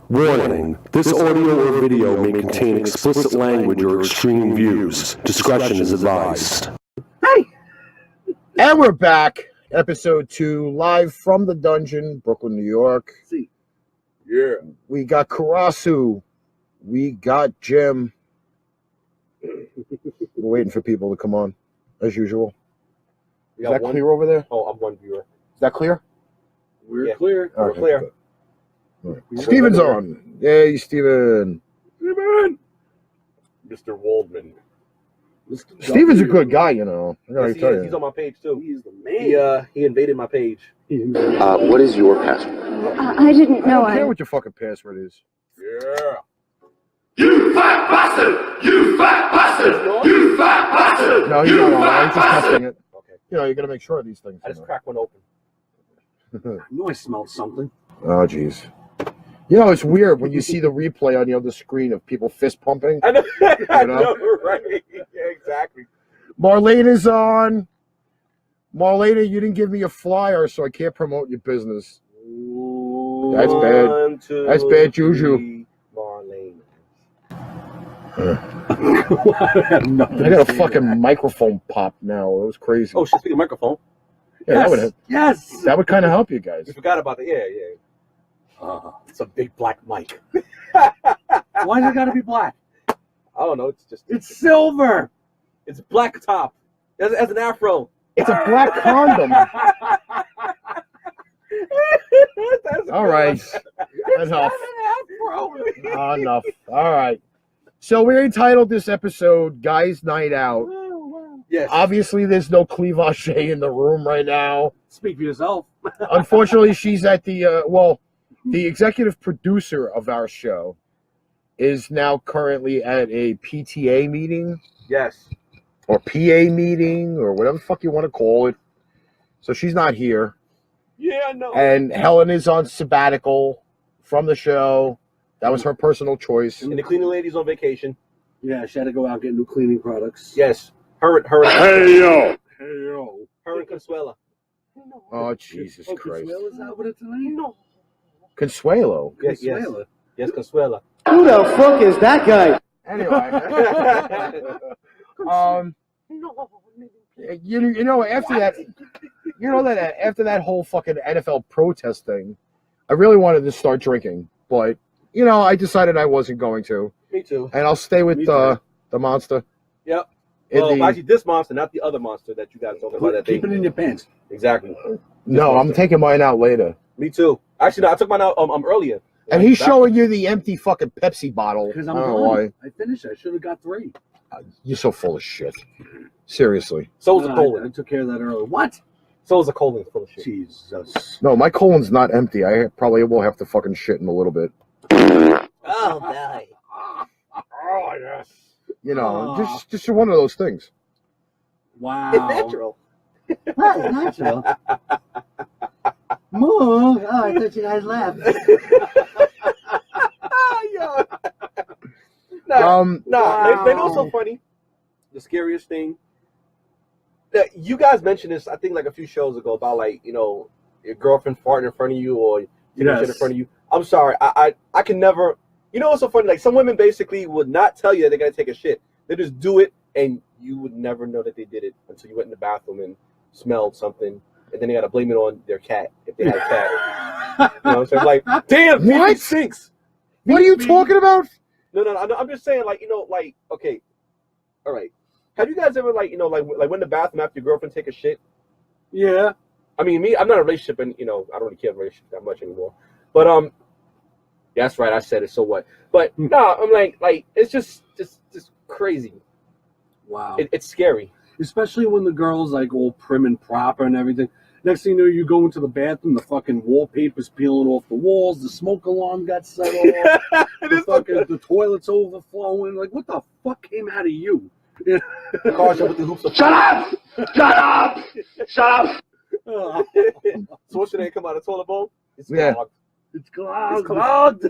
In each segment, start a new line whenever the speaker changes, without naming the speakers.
Warning, this audio or video may contain explicit language or extreme views. Discretion is advised.
Hey! And we're back. Episode 2, live from the dungeon, Brooklyn, New York.
See.
Yeah. We got Karasu. We got Jim. We're waiting for people to come on, as usual. Is that clear over there?
Oh, I'm one viewer.
Is that clear?
We're clear.
All
We're
right,
clear.
Right. Steven's on. Yay, Steven.
Steven! Mr. Waldman.
Steven's a good guy, you know.
Yes, he's on my page, too. He's the man. He invaded my page.
What is your password?
I didn't know.
I don't care what your fucking password is.
Yeah.
You fat bastard! You fat bastard! You fat bastard!
No, he's not on. I'm just testing it.
Okay.
You know, you got to make sure of these things.
I just cracked one open.
I knew I smelled something.
Oh, jeez. You know, it's weird when you see the replay on the other screen of people fist pumping.
I know, I
know?
know, right? Yeah, exactly.
Marlene is on. Marlene, you didn't give me a flyer, so I can't promote your business.
Ooh,
That's bad.
1, 2,
That's bad juju.
3, Marlene.
I got a fucking microphone pop now. It was crazy.
Oh, she's speaking of microphone.
Yeah,
Yes.
that would kind of help you guys.
You forgot about that. Yeah. It's a big black mic.
Why does it gotta be black?
I don't know.
It's silver.
It's black top. As an afro.
It's a black condom. All right. Enough. Enough. All right. So we entitled this episode "Guys Night Out."
Yes.
Obviously, there's no Cleavache in the room right now.
Speak for yourself.
Unfortunately, she's at the the executive producer of our show is now currently at a PTA meeting.
Yes.
Or PA meeting, or whatever the fuck you want to call it. So she's not here.
Yeah, I know.
And Helen is on sabbatical from the show. That was her personal choice.
And the cleaning lady's on vacation.
Yeah, she had to go out and get new cleaning products.
Yes. Her.
Hey, yo!
Her and Consuela.
Oh, Jesus Christ.
Consuelo, is that what it's tonight?
No.
Consuelo.
Yes.
Consuela.
Yes, Consuela.
Who the fuck is that guy?
Anyway. You know, after that whole fucking NFL protest thing, I really wanted to start drinking, but you know, I decided I wasn't going to.
Me too.
And I'll stay with the monster.
Yep. Well, actually, this monster, not the other monster that you guys talking about.
Keep it in your pants.
Exactly.
No, I'm taking mine out later.
Me too. Actually, no, I took mine out earlier.
And he's showing you the empty fucking Pepsi bottle.
Because
I
I'm
don't know why.
I finished. I should have got 3.
You're so full of shit. Seriously.
So was a colon.
I took care of that earlier. What?
So was a colon full of shit.
Jesus.
No, my colon's not empty. I probably will have to fucking shit in a little bit.
Oh, die. Oh, yes.
You know, just one of those things.
Wow.
It's natural.
What? Natural? Move. Oh, I thought you guys laughed.
They know so funny. The scariest thing. You guys mentioned this, I think, like a few shows ago about, like, you know, your girlfriend farting in front of you or taking shit in front of you. I'm sorry. I can never. You know what's so funny? Like, some women basically would not tell you that they're going to take a shit. They just do it, and you would never know that they did it until you went in the bathroom and smelled something. And then they got to blame it on their cat if they had a cat. You know what I'm saying? Like, damn,
What?
it stinks.
What are you talking about?
No, I'm just saying, like, you know, like, okay, all right. Have you guys ever, like, you know, like went in the bathroom after your girlfriend take a shit?
Yeah.
I mean, I'm not in a relationship, and, you know, I don't really care about relationship that much anymore. But, yeah, that's right, I said it, so what? But, no, I'm like, it's just crazy.
Wow.
It's scary.
Especially when the girl's, like, all prim and proper and everything. Next thing you know, you go into the bathroom, the fucking wallpaper's peeling off the walls, the smoke alarm got set off, the toilet's overflowing. Like, what the fuck came out of you?
The car show with the hoops.
Shut up! Shut up! Shut up!
So what should they come out of the toilet bowl? It's
clogged.
It's clogged.
It's clogged.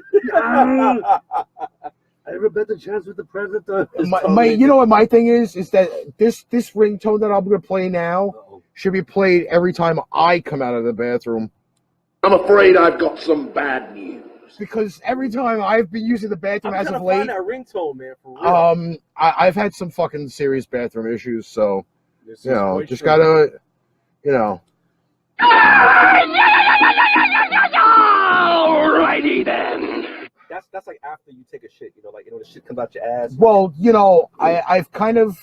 I ever bet the chance with the president?
You know what my thing is that this ringtone that I'm going to play now should be played every time I come out of the bathroom.
I'm afraid I've got some bad news.
because every time I've been using the bathroom
I'm
as
trying
of
to find
late,
that ringtone, man, for real.
I've had some fucking serious bathroom issues, so
This
you
is
know,
quite
just
true.
gotta, you know.
Alrighty then.
That's like after you take a shit, you know, like the shit comes out your ass.
Well, you know, I've kind of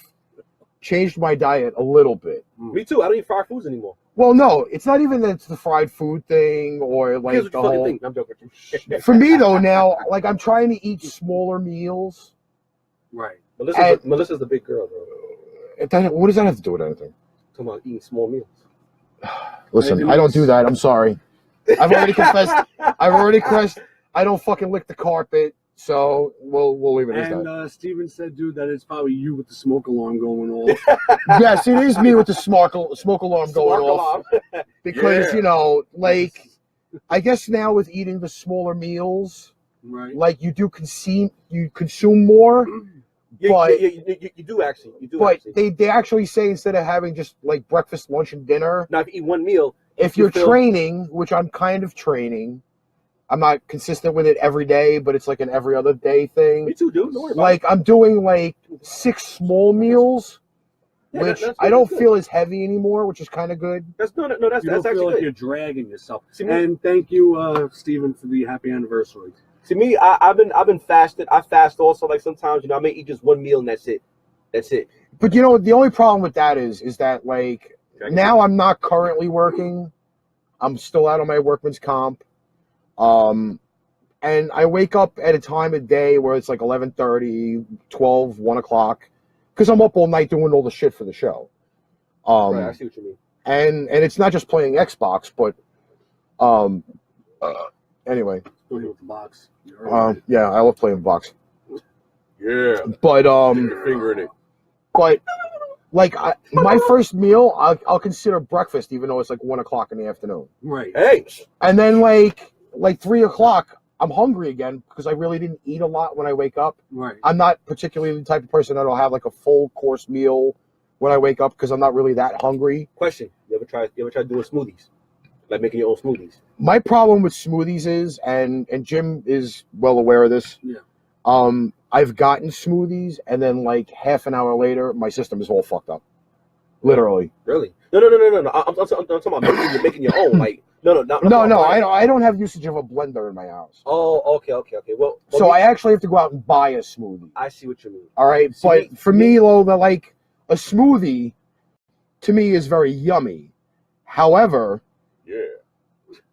changed my diet a little bit.
Me too. I don't eat fried foods anymore.
Well, no, it's not even that it's the fried food thing or like
Here's what
the
you fucking
whole.
think. I'm joking with you.
For me though, now like I'm trying to eat smaller meals.
Right.
Melissa's the big girl, bro.
What does that have to do with anything?
Talking about eating small meals.
Listen, I don't do that. I'm sorry. I've already confessed. I don't fucking lick the carpet, so we'll leave it as that.
And Steven said, dude, that it's probably you with the smoke alarm going off.
Yes, it is me with the smoke alarm going off. Because,
Yeah.
you know, like, I guess now with eating the smaller meals,
Right.
like, you consume more, but
You do actually.
they actually say instead of having just, like, breakfast, lunch, and dinner,
Now, if you eat one meal,
if you're training, which I'm kind of training, I'm not consistent with it every day, but it's like an every other day thing.
me too, dude. Don't worry about
Like, I'm doing, like, 6 small meals,
it.
which
That's
I don't
good.
feel as heavy anymore, which is kind of good.
That's
You don't
actually
feel like
good.
you're dragging yourself.
See,
And thank you, Steven, for the happy anniversary.
To me, I've been fasting. I fast also. Like sometimes, I may eat just one meal and that's it. That's it.
But you know, the only problem with that is that like now I'm not currently working. I'm still out on my workman's comp. And I wake up at a time of day where it's like 11:30, 12, 1 o'clock, because I'm up all night doing all the shit for the show.
Right, I see what you mean.
And it's not just playing Xbox, but anyway,
Still here with the box. You heard it.
yeah, I love playing box.
Yeah.
But
Stick your finger in it.
but like my first meal, I'll consider breakfast, even though it's like 1 o'clock in the afternoon.
Right.
Hey.
And then like 3 o'clock, I'm hungry again because I really didn't eat a lot when I wake up.
Right.
I'm not particularly the type of person that'll have like a full course meal when I wake up because I'm not really that hungry.
Question: You ever try doing smoothies? Like making your own smoothies?
My problem with smoothies is, and Jim is well aware of this.
Yeah.
I've gotten smoothies, and then like half an hour later, my system is all fucked up. Literally.
Really? No. I'm talking about making your own. Like no.
I don't have usage of a blender in my house.
Oh, okay. Well,
So I actually have to go out and buy a smoothie.
I see what you mean.
All right, but for me, though, like a smoothie, to me is very yummy. However,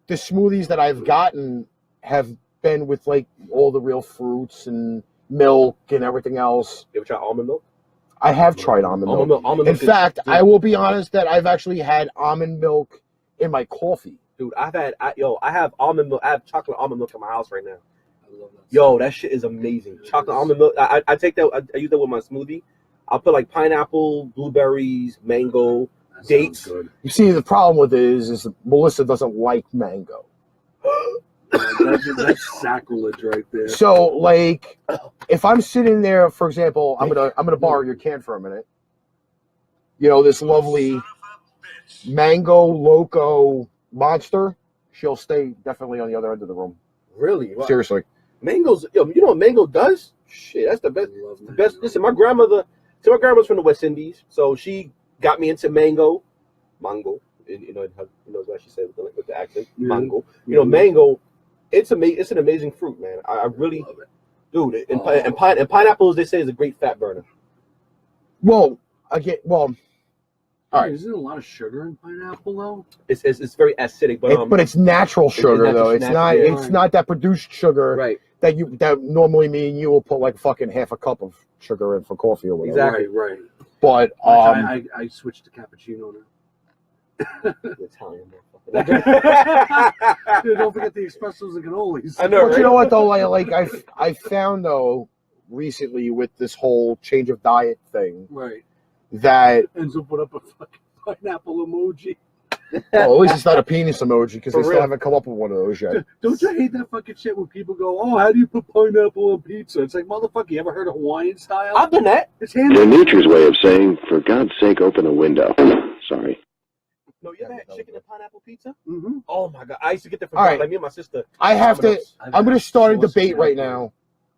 the smoothies that I've gotten have been with like all the real fruits and milk and everything else.
You ever try almond milk?
I have tried almond milk.
Almond
In
milk
fact, I will be honest that I've actually had almond milk in my coffee.
Dude, I have almond milk. I have chocolate almond milk in my house right now.
I love that.
Yo, that shit is amazing. Chocolate almond milk. I take that. I use that with my smoothie. I'll put like pineapple, blueberries, mango,
That
dates.
sounds good.
You see, the problem with it is Melissa doesn't like mango.
That's sacrilege right there.
So, like, if I'm sitting there, for example, I'm gonna borrow your can for a minute. You know, this lovely mango loco monster. She'll stay definitely on the other end of the room.
Really? Wow.
Seriously.
Mangoes. Yo, you know what mango does? Shit, that's the best.
I love
The best.
mango.
Listen, my grandmother's from the West Indies, so she got me into mango. You know what she said with the accent.
Yeah.
Mango. You know, mango. It's an amazing fruit, man. I really
Love it.
dude. And pineapples, they say, is a great fat burner.
Well, all right.
Isn't a lot of sugar in pineapple though?
It's very acidic,
But it's natural sugar
natural-
though. It's not.
natural, yeah.
It's not that produced sugar
right.
that normally me and you will put like fucking half a cup of sugar in for coffee or whatever.
Exactly.
Right.
But
I switched to cappuccino now.
Italian motherfucker.
Dude, don't forget the espressos and cannolis.
I know,
but you know what though? Like I found though recently with this whole change of diet thing
Right.
that
Enzo put up a fucking pineapple emoji.
well, at least it's not a penis emoji because
For
they still
real.
haven't come up with one of those yet.
Don't you hate that fucking shit when people go, "Oh, how do you put pineapple on pizza?" It's like, motherfucker, you ever heard of Hawaiian style?
I've done that.
It's handy.
Your nature's way of saying, for God's sake, open a window. Sorry.
No, you ever had chicken and pineapple pizza?
Mm-hmm.
Oh my god, I used to get that from
All right.
like me and my sister.
I have to.
Domino's.
I'm going to start a
Sauce
debate
and
right
apple.
now.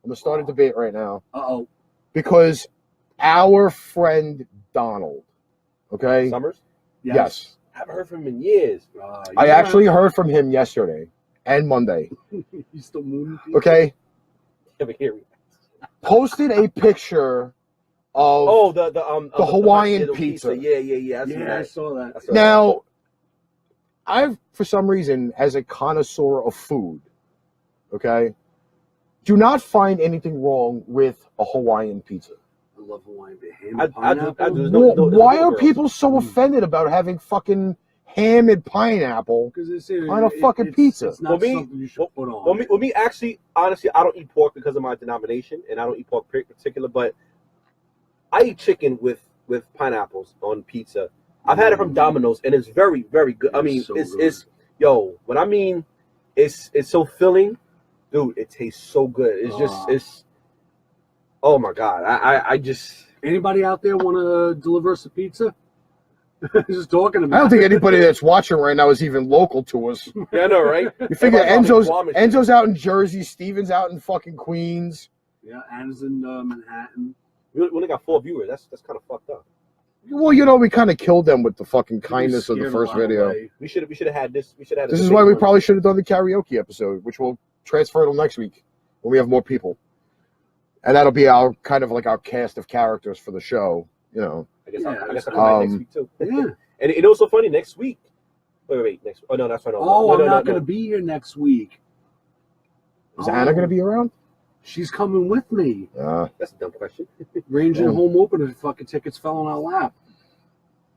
I'm going to start a debate right now
Uh-oh.
because our friend Donald, okay?
Summers.
Yes.
I haven't heard from him in years.
I actually heard from him yesterday and Monday,
He's still mooning people.
okay?
Never hear me.
Posted a picture of
Oh, the
Hawaiian
the
pizza.
Yeah. I see
Yeah, I
that.
saw that.
I saw that.
Now, I've, for some reason, as a connoisseur of food, okay, do not find anything wrong with a Hawaiian pizza.
I love Hawaiian ham
I
and
do.
pineapple.
There's no
Why are
girls.
people so offended about having fucking ham and pineapple?
Because it's
On a fucking pizza.
It's not
Well, me-
something you should put on.
Well, me, actually, honestly, I don't eat pork because of my denomination, and I don't eat pork in particular. But I eat chicken with pineapples on pizza. I've had it from Domino's, and it's very, very good. I
It's
mean,
so
it's
good.
yo. What I mean, it's so filling, dude. It tastes so good. It's just it's. Oh my god! I just.
Anybody out there want to deliver us a pizza? Just talking about
I don't think anybody that's watching right now is even local to us.
Yeah, I know, right?
You figure
Everybody's probably Guam and shit.
Enzo's out in Jersey, Steven's out in fucking Queens.
Yeah, Anna's in Manhattan.
We only got 4 viewers. That's kind of fucked up.
Well, we kind of killed them with the fucking kindness of the
Scared
first
a lot
video.
away.
We should have had this. We should have.
This is why we probably should have done the karaoke episode, which we'll transfer till next week when we have more people. And that'll be our kind of like our cast of characters for the show,
I guess
Yeah,
I guess I'll come back next week too.
Yeah.
And it was so funny. Next week. Wait. Next. Oh no, that's right.
Oh,
No,
I'm not going to be here next week.
Is Anna going to be around?
She's coming with me.
That's a dumb question.
Ranging
Yeah.
home opener, fucking tickets fell on our lap. I'm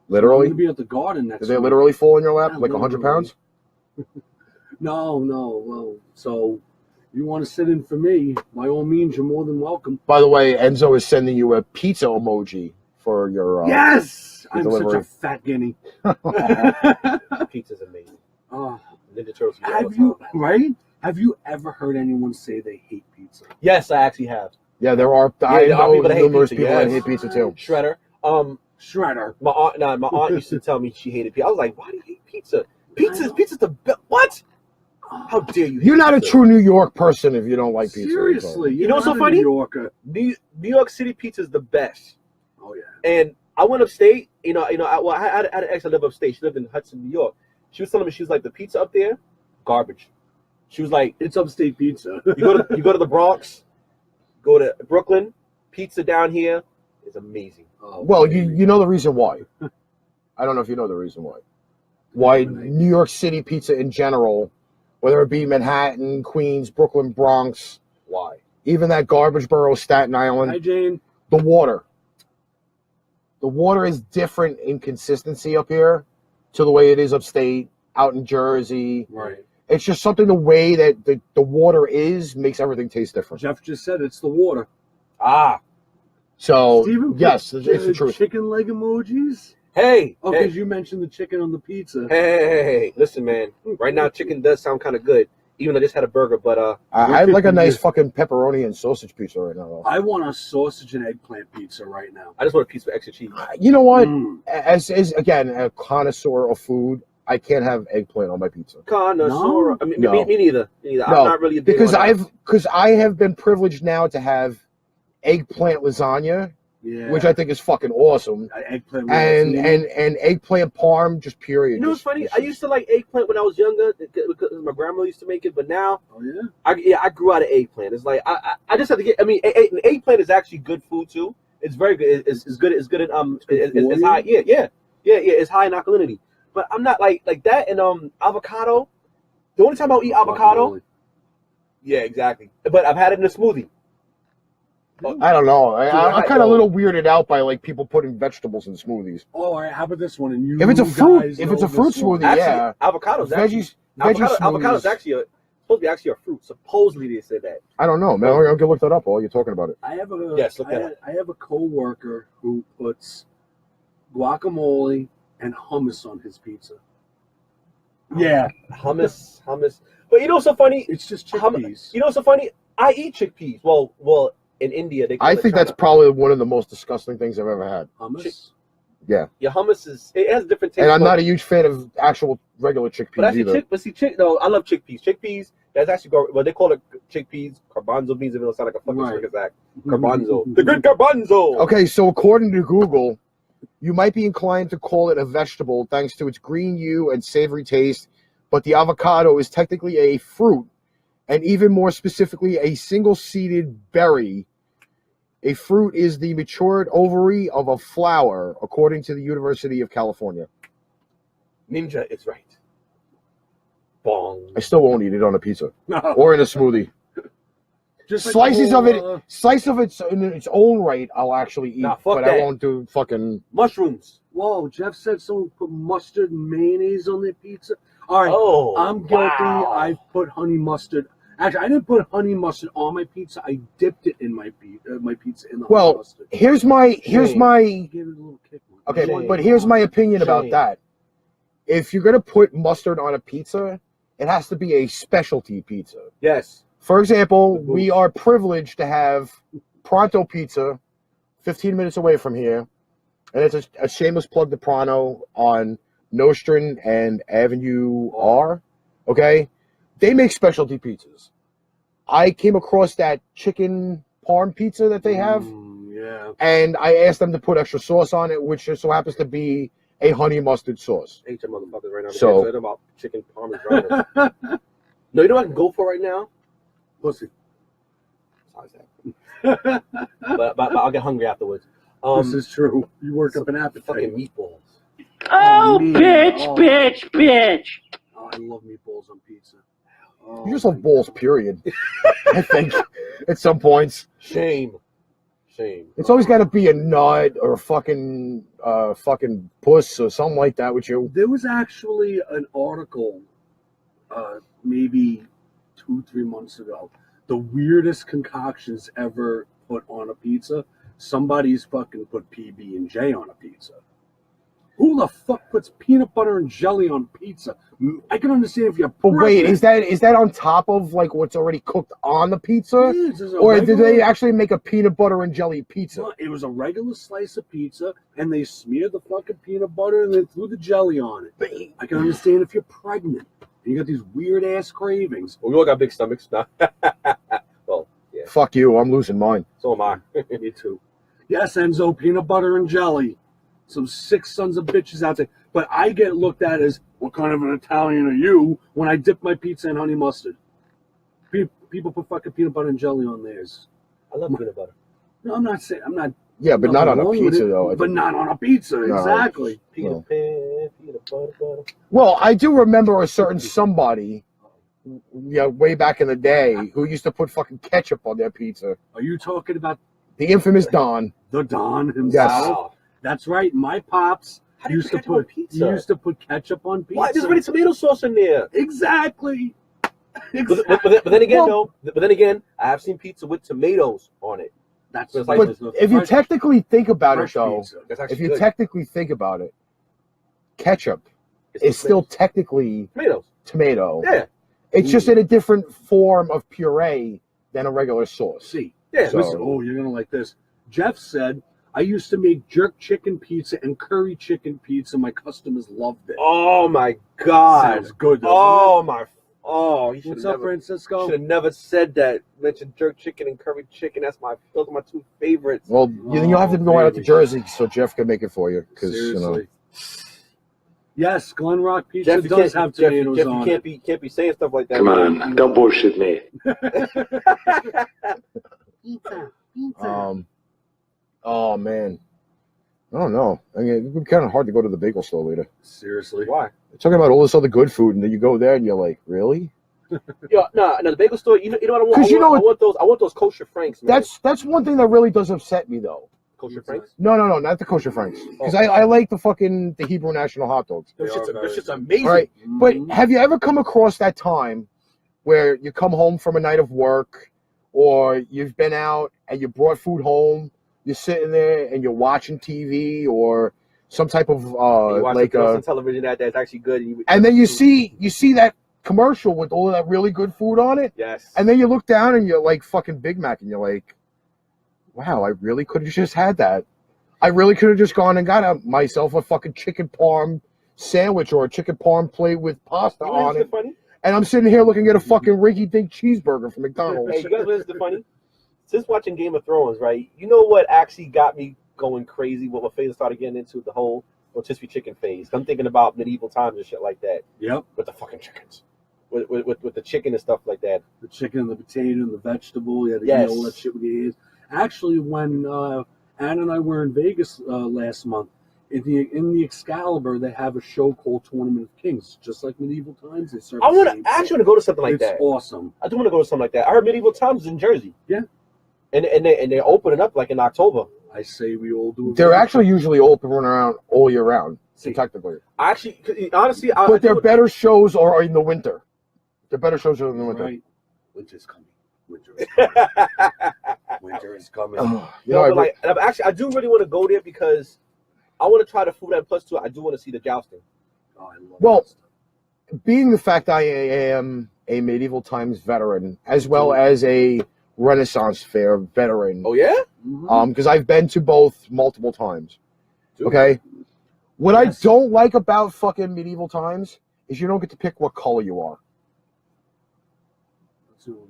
Literally?
going to be at the Garden next
Did they
week.
literally fall in your lap
Yeah,
like 100
literally.
pounds?
No. So, you want to sit in for me, by all means, you're more than welcome.
By the way, Enzo is sending you a pizza emoji for your
Yes!
your
I'm
delivery.
such a fat guinea.
Pizza's amazing.
Oh,
Ninja Turtles.
have you ever heard anyone say they hate pizza?
Yes, I actually have.
Yeah, there are.
Yeah,
I
there are
know
people that hate
numerous
pizza,
people that
yes.
hate pizza too.
Shredder.
Shredder.
My aunt used to tell me she hated pizza. I was like, why do you hate pizza? Pizza's the best. What? How dare you?
You're
hate
not a
pizza?
true New York person if you don't like pizza.
Seriously.
You know what's so
you're not a
funny?
New Yorker.
New York City pizza is the best.
Oh, yeah.
And I went upstate. I had an ex that lived upstate. She lived in Hudson, New York. She was telling me, she was like, the pizza up there, garbage. She was like,
It's upstate pizza.
you go to the Bronx, go to Brooklyn, pizza down here is amazing.
Oh,
Well,
baby.
you know the reason why. I don't know if you know the reason why. Why New York City pizza in general, whether it be Manhattan, Queens, Brooklyn, Bronx,
Why?
even that garbage borough, Staten
Hi,
Island,
Jane.
the water. The water is different in consistency up here to the way it is upstate, out in Jersey.
Right.
It's just something the way that the water is makes everything taste different.
Jeff just said it's the water.
Ah,
So,
Steven,
yes,
put
it's the truth.
Chicken leg emojis?
hey,
Oh,
hey,
because you mentioned the chicken on the pizza.
hey, listen, man. Right now, chicken does sound kind of good. Even though I just had a burger, but
I'd like a nice fucking pepperoni and sausage pizza right now, though.
I want a sausage and eggplant pizza right now.
I just want a piece with extra cheese.
You know what?
Mm.
As again a connoisseur of food, I can't have eggplant on my pizza
Connoisseur.
No.
I mean,
No.
me neither. I'm
No,
not really a big
because
on that.
I have been privileged now to have eggplant lasagna,
Yeah.
which I think is fucking awesome,
Eggplant
and
with
eggplant parm, just period.
You know what's funny? I used to like eggplant when I was younger because my grandma used to make it, but now
Oh, yeah?
I grew out of eggplant. It's like I just have to get. I mean, an eggplant is actually good food too. It's very good. It's good. It's good in it's high. Yeah. It's high in alkalinity. But I'm not like that. And avocado. The only time I'll eat avocado.
Guacamole.
Yeah, exactly. But I've had it in a smoothie.
I don't know. I'm kind of a
I-
little weirded out by like people putting vegetables in smoothies.
Oh, all right. How about this one? And you
If it's a fruit,
guys
if it's a
know
fruit
this one.
smoothie,
Actually,
yeah.
avocado's actually
Veggie
avocado's
smoothies.
actually supposed to be actually a fruit. Supposedly they said that.
I don't know, man. I'm gonna look that up while you're talking about it.
I have a
Yes, look that up.
I have a coworker who puts guacamole and hummus on his pizza. Yeah,
Hummus. But you know what's so funny?
it's just
Hum-
chickpeas.
You know what's so funny? I eat chickpeas. Well, in India they call
I
it
think that's
chana.
probably one of the most disgusting things I've ever had.
Hummus.
Yeah.
Your hummus it has different taste.
And I'm not a huge fan of actual regular chickpeas
But actually,
either.
no, I love chickpeas. Chickpeas, that's actually well, they call it chickpeas, garbanzo beans. Even though it sounds like a fucking circus act. Garbanzo, the good garbanzo.
Okay, so according to Google, you might be inclined to call it a vegetable thanks to its green hue and savory taste, but the avocado is technically a fruit, and even more specifically, a single-seeded berry. A fruit is the matured ovary of a flower, according to the University of California.
Ninja is right. Bong.
I still won't eat it on a pizza
No.
or in a smoothie.
Just like
Slices
the
of
whole,
it, slice of it in its own right, I'll actually eat,
Nah, fuck
but
that.
I won't do fucking.
Mushrooms.
Whoa, Jeff said someone put mustard and mayonnaise on their pizza. All right,
Oh,
I'm guilty.
wow.
I've put honey mustard. Actually, I didn't put honey mustard on my pizza. I dipped it in my pizza in the honey
Well,
mustard.
here's my
Gave it a little kick.
okay,
Shame.
but here's my opinion about
Shame.
that. If you're gonna put mustard on a pizza, it has to be a specialty pizza.
Yes.
For example, we are privileged to have Pronto Pizza 15 minutes away from here. And it's a shameless plug to Pronto on Nostrand and Avenue R. Okay? They make specialty pizzas. I came across that chicken parm pizza that they have,
Yeah.
and I asked them to put extra sauce on it, which just so happens to be a honey mustard sauce.
I hate your motherfuckers right now.
So-
They're about chicken parmesan. No, you know what I can go for right now?
Pussy.
Besides that. but I'll get hungry afterwards.
This is true. You work up an appetite.
Fucking meatballs.
Oh,
Man,
bitch,
oh.
bitch, bitch.
Oh, I love meatballs on pizza. Oh,
You just love
my
balls,
God.
period. I think at some points.
Shame.
It's always got to be a nut or a fucking puss or something like that with you.
There was actually an article, maybe 2-3 months ago. The weirdest concoctions ever put on a pizza. Somebody's fucking put PB&J on a pizza. Who the fuck puts peanut butter and jelly on pizza? I can understand if you're.
But wait,
pregnant.
is that on top of like what's already cooked on the pizza,
Yeah, it's just a
or did
regular-
they actually make a peanut butter and jelly pizza?
No, it was a regular slice of pizza, and they smeared the fucking peanut butter and then threw the jelly on it. I can understand if you're pregnant and you got these weird ass cravings.
Well, we all got big stomachs. Nah. Well, yeah.
Fuck you, I'm losing mine.
So am I.
Me too. Yes, Enzo, peanut butter and jelly. Some sick sons of bitches out there. But I get looked at as, what kind of an Italian are you when I dip my pizza in honey mustard? People put fucking peanut butter and jelly on theirs.
I love peanut butter.
No, I'm not saying, I'm not.
Yeah, but not on a
nothing wrong with
pizza
it,
though.
But not on a pizza,
No.
exactly.
Peanut butter.
Well, I do remember a certain somebody, way back in the day, who used to put fucking ketchup on their pizza.
Are you talking about
The infamous Don.
the Don himself?
Yes.
Wow.
That's right. My pops
How do you
used to
put ketchup on
put
pizza?
used to put ketchup on pizza.
Why? There's already tomato sauce in there.
Exactly.
But then again, I have seen pizza with tomatoes on it.
That's
But like-
But
there's no
if you
fresh-
technically think about it
fresh
though,
pizza.
That's
if
actually
you
good.
technically think about it, ketchup
It's
is still technically
tomatoes.
tomato.
Yeah.
It's just in a different form of puree than a regular sauce.
See,
Yeah.
So-
listen, oh, you're gonna like this. Jeff said I used to make jerk chicken pizza and curry chicken pizza. My customers loved it.
Oh my God.
Sounds good. doesn't
Oh my. Oh, you
it?
should
What's up,
never.
Francisco?
Should have never said that. Mentioned jerk chicken and curry chicken. Those are my two favorites.
Well, you'll have to go out to
baby.
Jersey so Jeff can make it for you. Because
Seriously. Yes, Glen Rock pizza
Jeff, you
does have
Jeff,
tomatoes
Jeff,
on
you
it.
can't be saying stuff like that.
Come on, don't bullshit me.
Pizza.
Oh man, I don't know. I mean, it'd be kind of hard to go to the bagel store later.
Seriously.
Why?
They're talking about all this other good food, and then you go there and you're like, really?
Yeah, no, the bagel store. You know what I want?
'Cause you know-
I want those kosher Franks, man.
That's one thing that really does upset me though.
kosher Franks.
No, not the kosher Franks, because I like the Hebrew National hot dogs.
Those
They are
shit's
very good.
amazing.
All right, but
Mhm.
have you ever come across that time where you come home from a night of work, or you've been out and you brought food home, you're sitting there and you're watching TV or some type of
You watch
like
on television that's actually good,
and then you see that commercial with all of that really good food on it,
yes,
and then you look down and you're like fucking Big Mac, and you're like, wow, I really could have just had that. I really could have just gone and got myself a fucking chicken parm sandwich or a chicken parm plate with pasta
You know
on
what's
it.
funny?
And I'm sitting here looking at a fucking rinky-dink cheeseburger from McDonald's.
Hey, you guys know what's funny? Since watching Game of Thrones, right? You know what actually got me going crazy? What phase I started getting into the whole rotisserie chicken phase. I'm thinking about medieval times and shit like that.
Yep.
With the fucking chickens. With the chicken and stuff like that.
The chicken, the potato, and the vegetable. You had to
Yes.
eat all that shit with your hands. Actually, when Anna and I were in Vegas last month, in the Excalibur, they have a show called Tournament of Kings, just like medieval times. They serve.
I
the
want
same
to actually
shit.
want to go to something like
It's
that.
awesome.
I do want to go to something like that. I heard medieval times is in Jersey.
Yeah.
And they're opening up like in October.
I say we all do.
They're actually usually open around all year round,
See.
technically.
Actually, honestly,
But their better shows are in the winter. Their better shows are in the winter.
Right. Winter's coming. Winter is coming. Winter is coming.
You know,
but like, and I do really want to go there because I want to try the food, and plus too, I do want to see the jousting.
Oh, I love
Well,
that.
being the fact I am a medieval times veteran as well as a Renaissance fair veteran,
Oh yeah,
because I've been to both multiple times.
Dude.
Okay, what
Yes.
I don't like about fucking medieval times is you don't get to pick what color you are.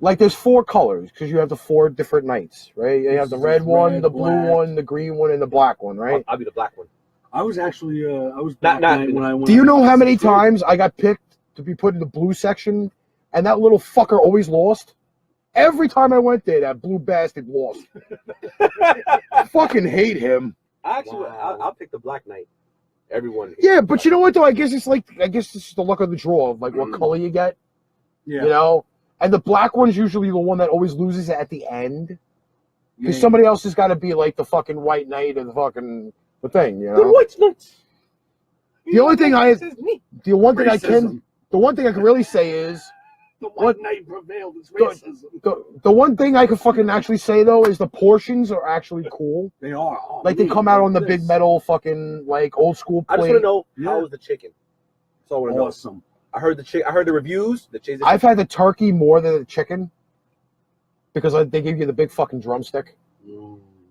Like there's 4 colors because you have the 4 different knights, right? You have the red one, the blue
black.
one, the green one, and the black one, right?
I'll be the black one.
I was actually I was
Not-
Black Knight when I went.
Do you know how many times I got picked to be put in the blue section, and that little fucker always lost? Every time I went there, that blue bastard lost. I fucking hate him.
Actually,
Wow.
I'll pick the black knight. Everyone.
Yeah, but you know what though? I guess it's just the luck of the draw of like what color you get.
Yeah.
You know, and the black one's usually the one that always loses at the end because
Yeah.
somebody else has got to be like the fucking white knight or the thing. You
The
know,
white knights.
The only thing I-
This is me.
the one thing
Racism.
the one thing I can really say is
The
What-
white knight prevailed. It's racism.
the one thing I can fucking actually say though is the portions are actually cool.
They are. Oh,
Like they
man,
come out on the
this.
big metal fucking like old school
I just
plate.
want to know
Yeah.
how was the chicken. That's all I want to know.
Awesome.
I heard the reviews. The chicken.
I've had the turkey more than the chicken because they give you the big fucking drumstick,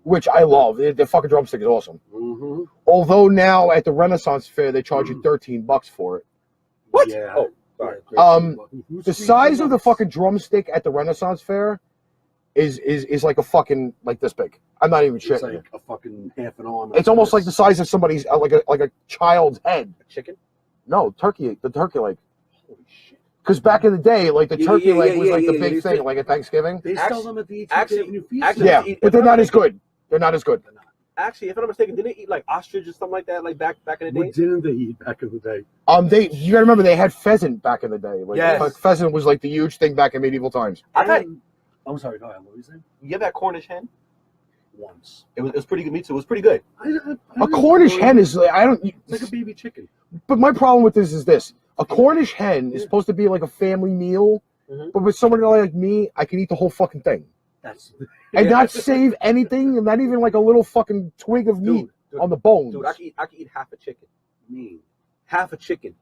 which I love. The fucking drumstick is awesome.
Mm-hmm.
Although now at the Renaissance Fair they charge you $13 for it.
What?
Yeah.
Oh, sorry.
The size of the fucking drumstick at the Renaissance Fair is like a fucking like this big. I'm not even
It's
shitting.
like a fucking half an arm.
It's almost like the size of somebody's like a child's head.
Chicken.
No, turkey. The turkey leg.
Holy shit.
Because back in the day, like the
Yeah,
turkey
yeah,
leg
yeah,
was
yeah,
like the
yeah,
big
yeah.
thing, like at Thanksgiving.
They sell them at the 18th
Actually-
Avenue Feast
actually-
Center.
Yeah, but they're not as good. They're not as good.
Actually, if I'm not mistaken, didn't they eat like ostrich or something like that, like back in the day?
What didn't they eat back in the day?
You gotta remember they had pheasant back in the day. Like,
Yes.
pheasant was like the huge thing back in medieval times.
I've had.
I'm sorry, go ahead. What were you saying?
You have that Cornish hen?
Once.
It was pretty good. Me too. It was pretty good.
A Cornish hen is I don't.
It's like a baby chicken.
But my problem with this is this: a Cornish hen is supposed to be like a family meal,
Mhm.
but with someone like me, I can eat the whole fucking thing
That's
and
Yeah.
not save anything, and not even like a little fucking twig of meat
Dude,
on the bones.
dude, I can eat half a chicken.
mean.
Half a chicken.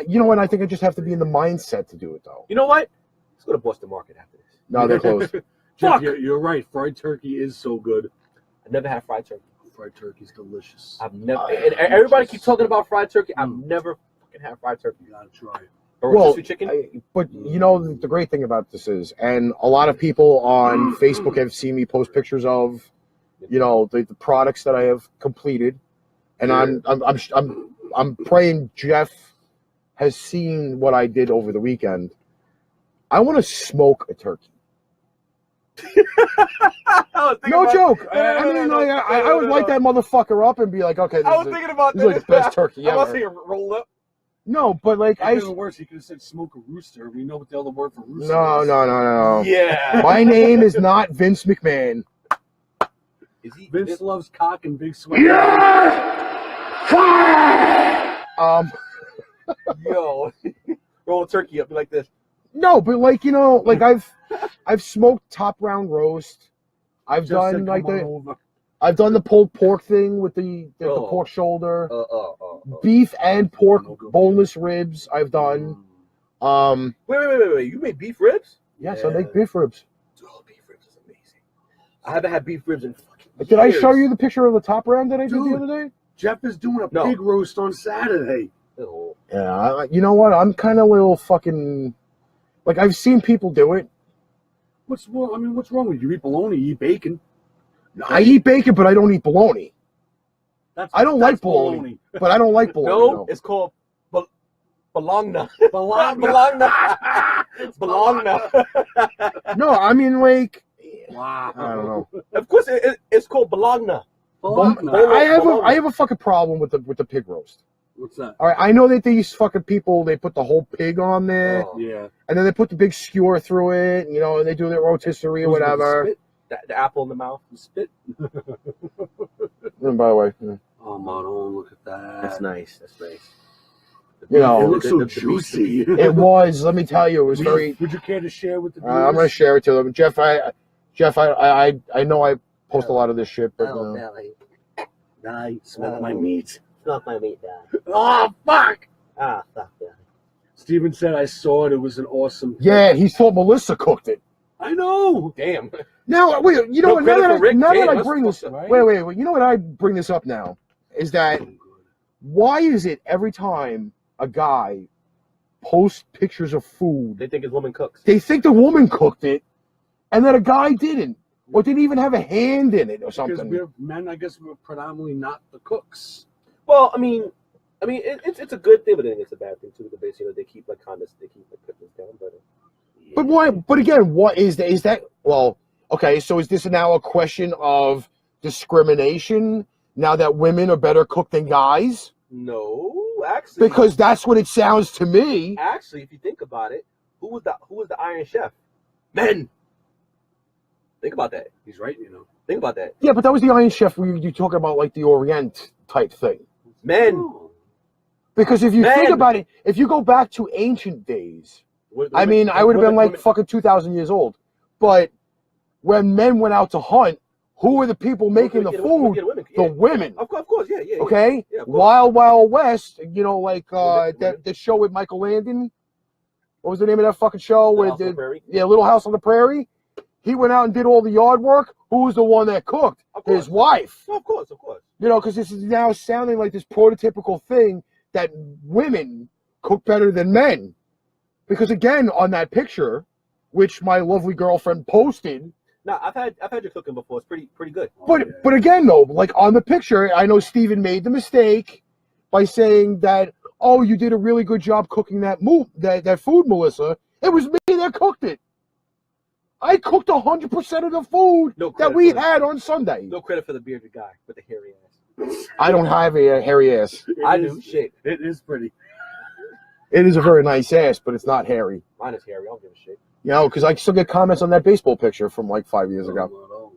You know what? I think I just have to be in the mindset to do it, though.
You know what? Let's go to Boston Market after this.
No, they're closed.
Jeff,
Fuck!
you're right. Fried turkey is so good.
I never had fried turkey.
Fried turkey's delicious.
I've never. And everybody keeps talking about fried turkey. I've never fucking had fried turkey.
You gotta try it.
Or
Well,
rotisserie chicken.
but you know the great thing about this is, and a lot of people on Facebook have seen me post pictures of, you know, the products that I have completed, and I'm praying Jeff has seen what I did over the weekend. I want to smoke a turkey. No joke. I mean, like, I would light that motherfucker up and be like, okay,
I was
this
thinking about
is like the best turkey
I was
ever.
thinking roll up.
No, but like
I the worst. He could have said smoke a rooster. We know what the other word for rooster
no,
is.
no.
Yeah.
My name is not Vince McMahon.
Is he?
Vince loves cock and big sweat.
Yo. Roll a turkey up like this.
No, but like you know, like I've smoked top round roast. I've
Jeff said,
done like
"Come on
the
over."
I've done the pulled pork thing with the
Oh.
pork shoulder,
Wait.
beef and pork
No good.
boneless ribs. I've done.
Wait. You made beef ribs?
Yes,
Yeah.
I make beef ribs.
Dude, beef ribs is amazing. I haven't had beef ribs in fucking
Did I show you the picture of the top round that I did the
Dude.
other day?
Jeff is doing a
No.
pig roast on Saturday.
Ew.
Yeah, you know what? I'm kind of a little fucking... Like, I've seen people do it.
What's wrong? I mean, what's wrong with you? You eat bologna, you eat bacon.
I eat bacon, but I don't eat bologna. I don't like
that's
bologna, but I don't like bologna.
No, it's called Bologna.
Bologna.
Bologna.
No, I mean, like...
Wow.
I don't know.
Of course, it's called Bologna.
Bologna.
I have a fucking problem with the pig roast.
What's that?
All right, I know that these fucking people, they put the whole pig on there,
Oh.
Yeah.
and then they put the big skewer through it, and they do their rotisserie or whatever.
Spit?
The apple in the mouth.
Spit.
And by the way,
Oh, Manon, look at that.
That's nice. That's nice.
You know,
it looks so
the
juicy.
it was. Let me tell you, it was very.
Would you care to share with the viewers?
I'm gonna share it to them, Jeff. I know I post a lot of this shit, but
belly.
I smell my meat.
Not my meat, Dad.
Oh, fuck!
Ah, fuck yeah.
Steven said, I saw it. It was an awesome.
yeah, he thought Melissa cooked it.
I know.
Damn.
Now, wait, you know
No
what? Now
credit
that,
for Rick.
now
Damn,
that I
that's
bring this,
fucked up,
right?
wait. You know what I bring this up now is that why is it every time a guy posts pictures of food,
They think his woman cooks.
they think the woman cooked it, and that a guy didn't, or didn't even have a hand in it or
Because
something.
we're men, I guess we're predominantly not the cooks.
Well, I mean, it's a good thing, but I think it's a bad thing too. Because basically, they keep like condoms, they keep like cookies down.
But why? But again, what is that? Is that well? Okay, so is this now a question of discrimination? Now that women are better cooked than guys,
No, actually,
because that's what it sounds to me.
actually, if you think about it, who was the Iron Chef? Men. Think about that.
He's right, you know.
Think about that.
Yeah, but that was the Iron Chef. Where you talking about like the Orient type thing?
Men.
Oh.
Because if you
Men.
think about it, if you go back to ancient days, I mean, I would have been like fucking 2,000 years old. But when men went out to hunt, who were the people making the food? The women.
Of course, yeah.
Okay?
Yeah, of course.
Wild Wild West, like
Women.
the show with Michael Landon. What was the name of that fucking show?
Little
Where
House on the Prairie?
Yeah, Little House on the Prairie. He went out and did all the yard work. Who was the one that cooked?
Of course.
His wife.
No, of course.
Because this is now sounding like this prototypical thing that women cook better than men. Because again, on that picture, which my lovely girlfriend posted.
No, I've had your cooking before. It's pretty good.
But again, though, like on the picture, I know Steven made the mistake by saying that, oh, you did a really good job cooking that food, Melissa. It was me that cooked it. I cooked 100% of the food that we had on Sunday.
No credit for the bearded guy with the hairy ass.
I don't have a hairy ass.
I do. Shit.
It is pretty.
It is a very nice ass, but it's not hairy.
Mine is hairy. I don't give a shit.
Because I still get comments on that baseball picture from like 5 years ago.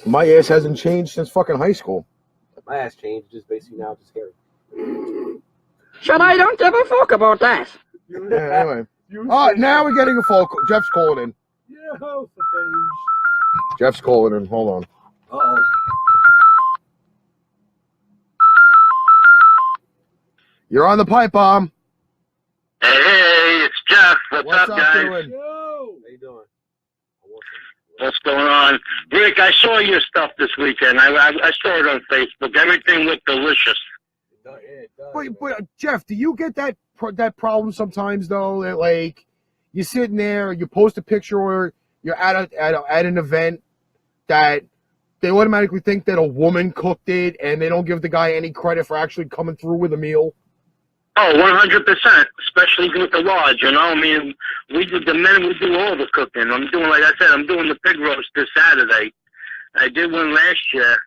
My ass hasn't changed since fucking high school.
My ass changed. Just basically now, just hairy.
Shut I don't give a fuck about that.
Yeah, anyway. Oh, now we're getting a phone call. Jeff's calling in.
Yeah,
Jeff's calling in. Hold on.
Uh-oh.
You're on the pipe bomb.
Hey, it's Jeff. What's up, guys?
doing?
How you doing?
What's going on? Rick, I saw your stuff this weekend. I saw it on Facebook. Everything looked delicious.
It does.
But Jeff, do you get that problem sometimes though? That like you're sitting there, you post a picture, or you're at an event that they automatically think that a woman cooked it, and they don't give the guy any credit for actually coming through with a meal.
Oh, 100%, especially with the lodge, I mean, the men, we do all the cooking. I'm doing, like I said, I'm doing the pig roast this Saturday. I did one last year,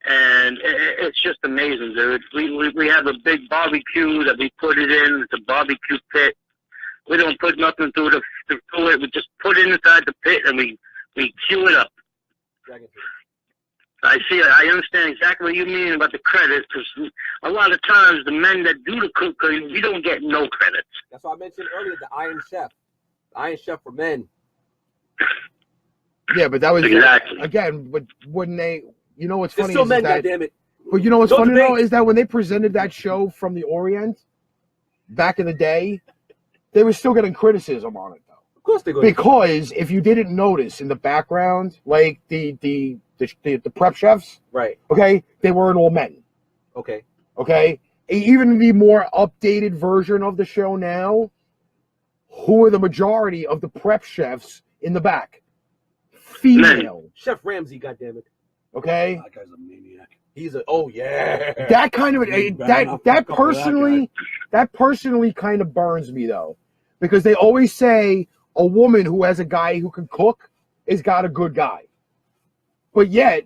and it's just amazing, dude. We have a big barbecue that we put it in. It's a barbecue pit. We don't put nothing through it. We just put it inside the pit, and we queue it up. I understand exactly what you mean about the credit, because a lot of times the men that do the cooking, we don't get no credit.
That's why I mentioned earlier the Iron Chef. The Iron Chef for men.
Yeah, but that was
Exactly.
again. But wouldn't they? You know what's
It's
funny
still
is
men,
that.
goddammit.
But you know what's
Don't
funny though
debate.
is that when they presented that show from the Orient back in the day, they were still getting criticism on it though.
Of course they're going
Because if you didn't notice in the background, like the prep chefs,
right.
okay, they weren't all men.
Okay.
Okay? Even the more updated version of the show now, who are the majority of the prep chefs in the back? Female.
Chef Ramsay, goddammit.
Okay?
That guy's a maniac.
He's a yeah.
That kind of
You better not
that
fuck up with
that personally kind of burns me though. Because they always say a woman who has a guy who can cook is got a good guy. But yet,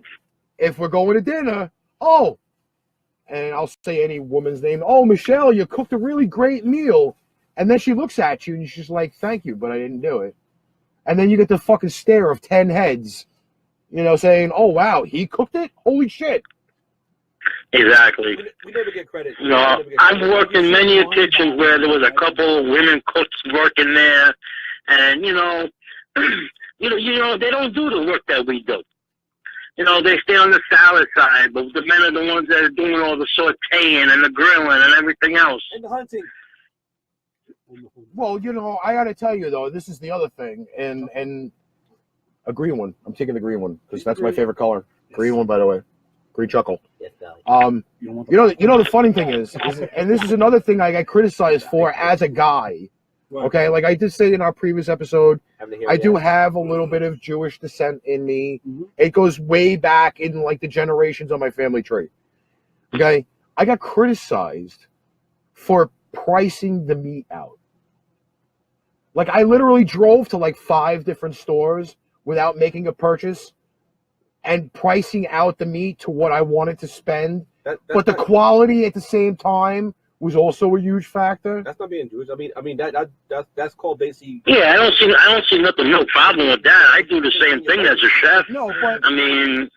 if we're going to dinner, and I'll say any woman's name, Michelle, you cooked a really great meal. And then she looks at you and she's like, thank you, but I didn't do it. And then you get the fucking stare of 10 heads, saying, oh, wow, he cooked it? Holy shit.
Exactly.
We never get credit.
I've worked in many kitchens where there was a couple of women cooks working there, and they don't do the work that we do. They stay on the salad side, but the men are the ones that are doing all the sauteing and the grilling and everything else.
And the hunting.
Well, I got to tell you, though, this is the other thing, and a green one. I'm taking the green one because that's my favorite color. Green one, by the way. Green chuckle.
Yes, Sally.
The funny thing is, and this is another thing I got criticized for as a guy. Okay, like I did say in our previous episode, I do have a little bit of Jewish descent in me. Mm-hmm. It goes way back in like the generations of my family tree. Okay, I got criticized for pricing the meat out. Like I literally drove to like 5 different stores without making a purchase and pricing out the meat to what I wanted to spend. But the quality at the same time was also a huge factor.
That's not being Jewish. I mean that's called basically.
Yeah, I don't see no problem with that. I do the same thing as a chef.
No, but
I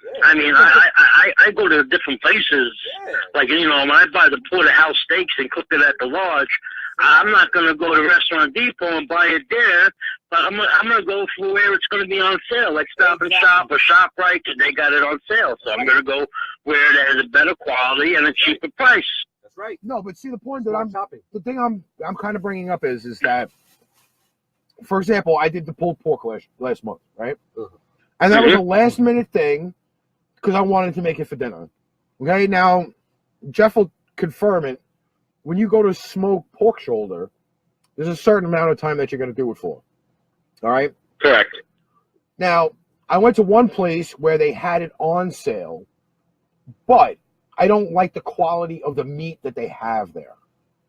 go to different places.
Yeah.
Like when I buy the porterhouse steaks and cook it at the lodge, I'm not gonna go to Restaurant Depot and buy it there. But I'm gonna go for where it's gonna be on sale, like Stop and Shop or ShopRite, because they got it on sale. So I'm gonna go where it has a better quality and a cheaper price.
That's right.
No, but see the point that I'm kind of bringing up is that, for example, I did the pulled pork last month, right? Mm-hmm. And that was a last minute thing because I wanted to make it for dinner. Okay, now Jeff will confirm it. When you go to smoke pork shoulder, there's a certain amount of time that you're going to do it for. All right?
Correct.
Now, I went to one place where they had it on sale, but I don't like the quality of the meat that they have there.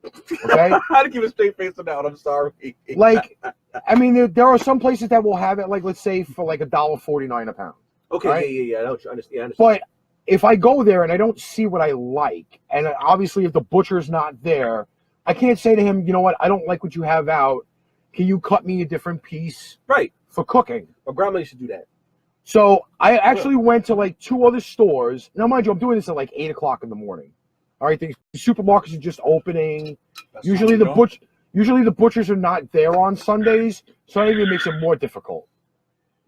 Okay?
I had to keep a straight face on that. I'm sorry.
Like, I mean, there are some places that will have it, like, let's say, for like $1.49 a pound.
Okay,
right?
yeah. I understand.
But if I go there and I don't see what I like, and obviously if the butcher's not there, I can't say to him, you know what, I don't like what you have out. Can you cut me a different piece for cooking?
My grandma used to do that.
So I actually went to like 2 other stores. Now, mind you, I'm doing this at like 8 o'clock in the morning. All right, the supermarkets are just opening. Usually the butchers are not there on Sundays, so that even makes it more difficult.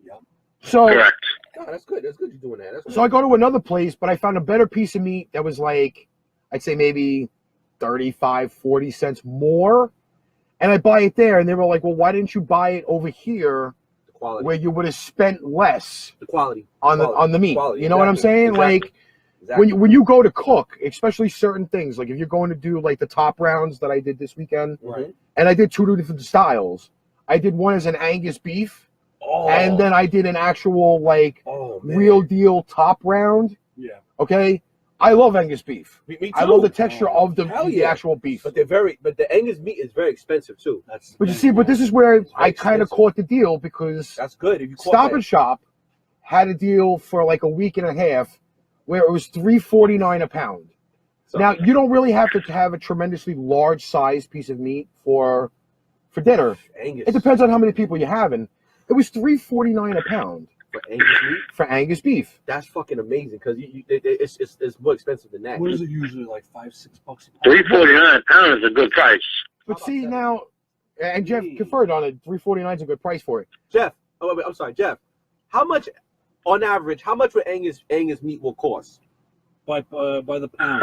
Yeah.
So
correct.
Oh, that's good. That's good you're doing that.
So I go to another place, but I found a better piece of meat that was like, I'd say maybe 35, 40 cents more. And I buy it there, and they were like, well, why didn't you buy it over here where you would have spent less on the meat? You know what I'm saying? Exactly. Like, when you go to cook, especially certain things, like if you're going to do like the top rounds that I did this weekend, and I did 2 different styles. I did one as an Angus beef, and then I did an actual like real deal top round. Yeah. Okay. I love Angus beef. Me too. I love the texture of the actual beef.
But the Angus meat is very expensive too.
But you see, this is where I kind of caught the deal because
that's good. If you
Stop and Shop had a deal for like a week and a half where it was $3.49 a pound. So, now you don't really have to have a tremendously large size piece of meat for dinner. Angus. It depends on how many people you're having. It was $3.49 a pound.
For Angus meat?
For Angus beef.
That's fucking amazing because it's more expensive than that.
What is it usually, like $5-6 a pound?
$3.49 a pound is a good price.
But see now, and Jeff conferred on it, $3.49 is a good price for it.
Jeff, I'm sorry, Jeff. How much, on average, would Angus meat will cost?
By the pound.
By the pound.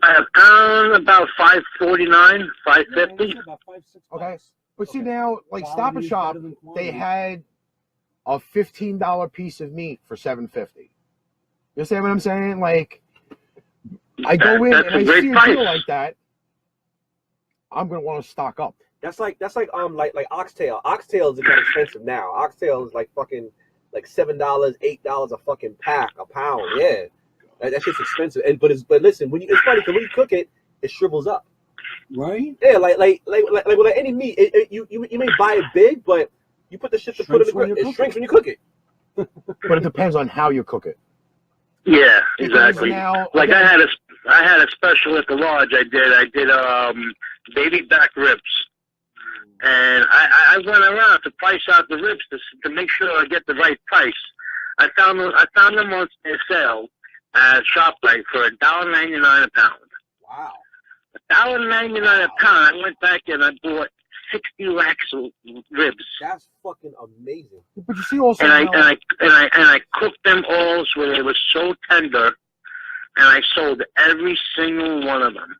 By a pound, about $5.49, $5.50.
About $5-6.
Okay. But see now, like
Quality
Stop and
is
Shop,
better than
they
quantity.
had a $15 piece of meat for $7.50. You understand what I'm saying? Like, I go in
That's
and
a
I
great
see a
price.
deal like that, I'm gonna want to stock up.
That's like oxtail. Oxtail is kind of expensive now. Oxtail is like fucking like $7, $8 a fucking pack, a pound. Yeah, that shit's expensive. But listen, it's funny because when you cook it, it shrivels up.
Right?
Yeah, like with any meat, you may buy it big, but you put the shit to put in the grill, it shrinks when you cook it.
But it depends on how you cook it.
Yeah,
Because
exactly.
now,
Like
again,
I had a special at the lodge. I did baby back ribs, and I went around to price out the ribs to make sure I get the right price. I found them on sale at ShopRite for $1.99 a pound.
Wow.
$1.99 a pound. I went back and I bought 60 racks of ribs.
That's fucking amazing.
but you see also
And
now,
I cooked them all so they were so tender, and I sold every single one of them.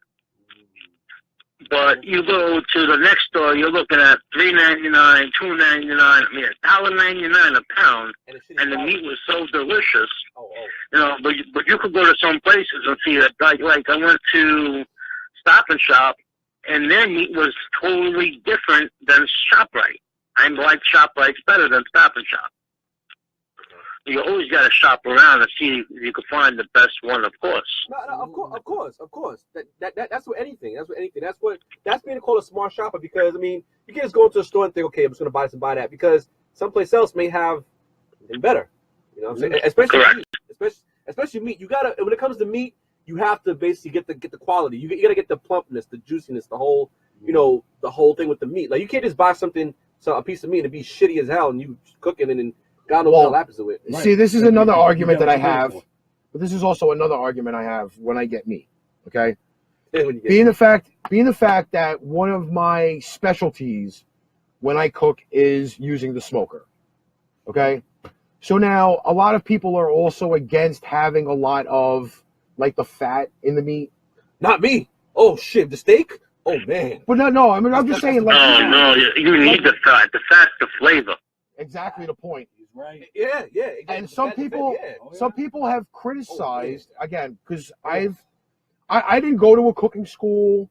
But you go to the next store, you're looking at $3.99, $2.99, I mean $1.99 a pound, and the meat was so delicious.
Oh.
You know, but you could go to some places and see that, like I went to Stop and Shop, and their meat was totally different than ShopRite. I like ShopRite's better than Stop and Shop. You always got to shop around and see if you can find the best one, of course.
No, of course. That's what anything. That's being called a smart shopper, because I mean, you can just go into a store and think, okay, I'm just gonna buy this and buy that, because someplace else may have something better. You know what I'm saying? Especially meat. Especially meat. You gotta, when it comes to meat, you have to basically get the quality. You gotta get the plumpness, the juiciness, the whole, the whole thing with the meat. Like, you can't just buy a piece of meat and it be shitty as hell, and you cook it and then God knows what happens to it.
see, this is another argument that I have, but this is also another argument I have when I get meat. Okay, being the fact that one of my specialties when I cook is using the smoker. Okay, so now a lot of people are also against having a lot of like the fat in the meat.
Not me. Oh shit, the steak. Oh man.
But no. I mean, I'm just saying. Like,
No, you need the fat. The fat's the flavor.
Exactly the point.
Right.
Yeah. Exactly.
And some people have criticized again, because I didn't go to a cooking school.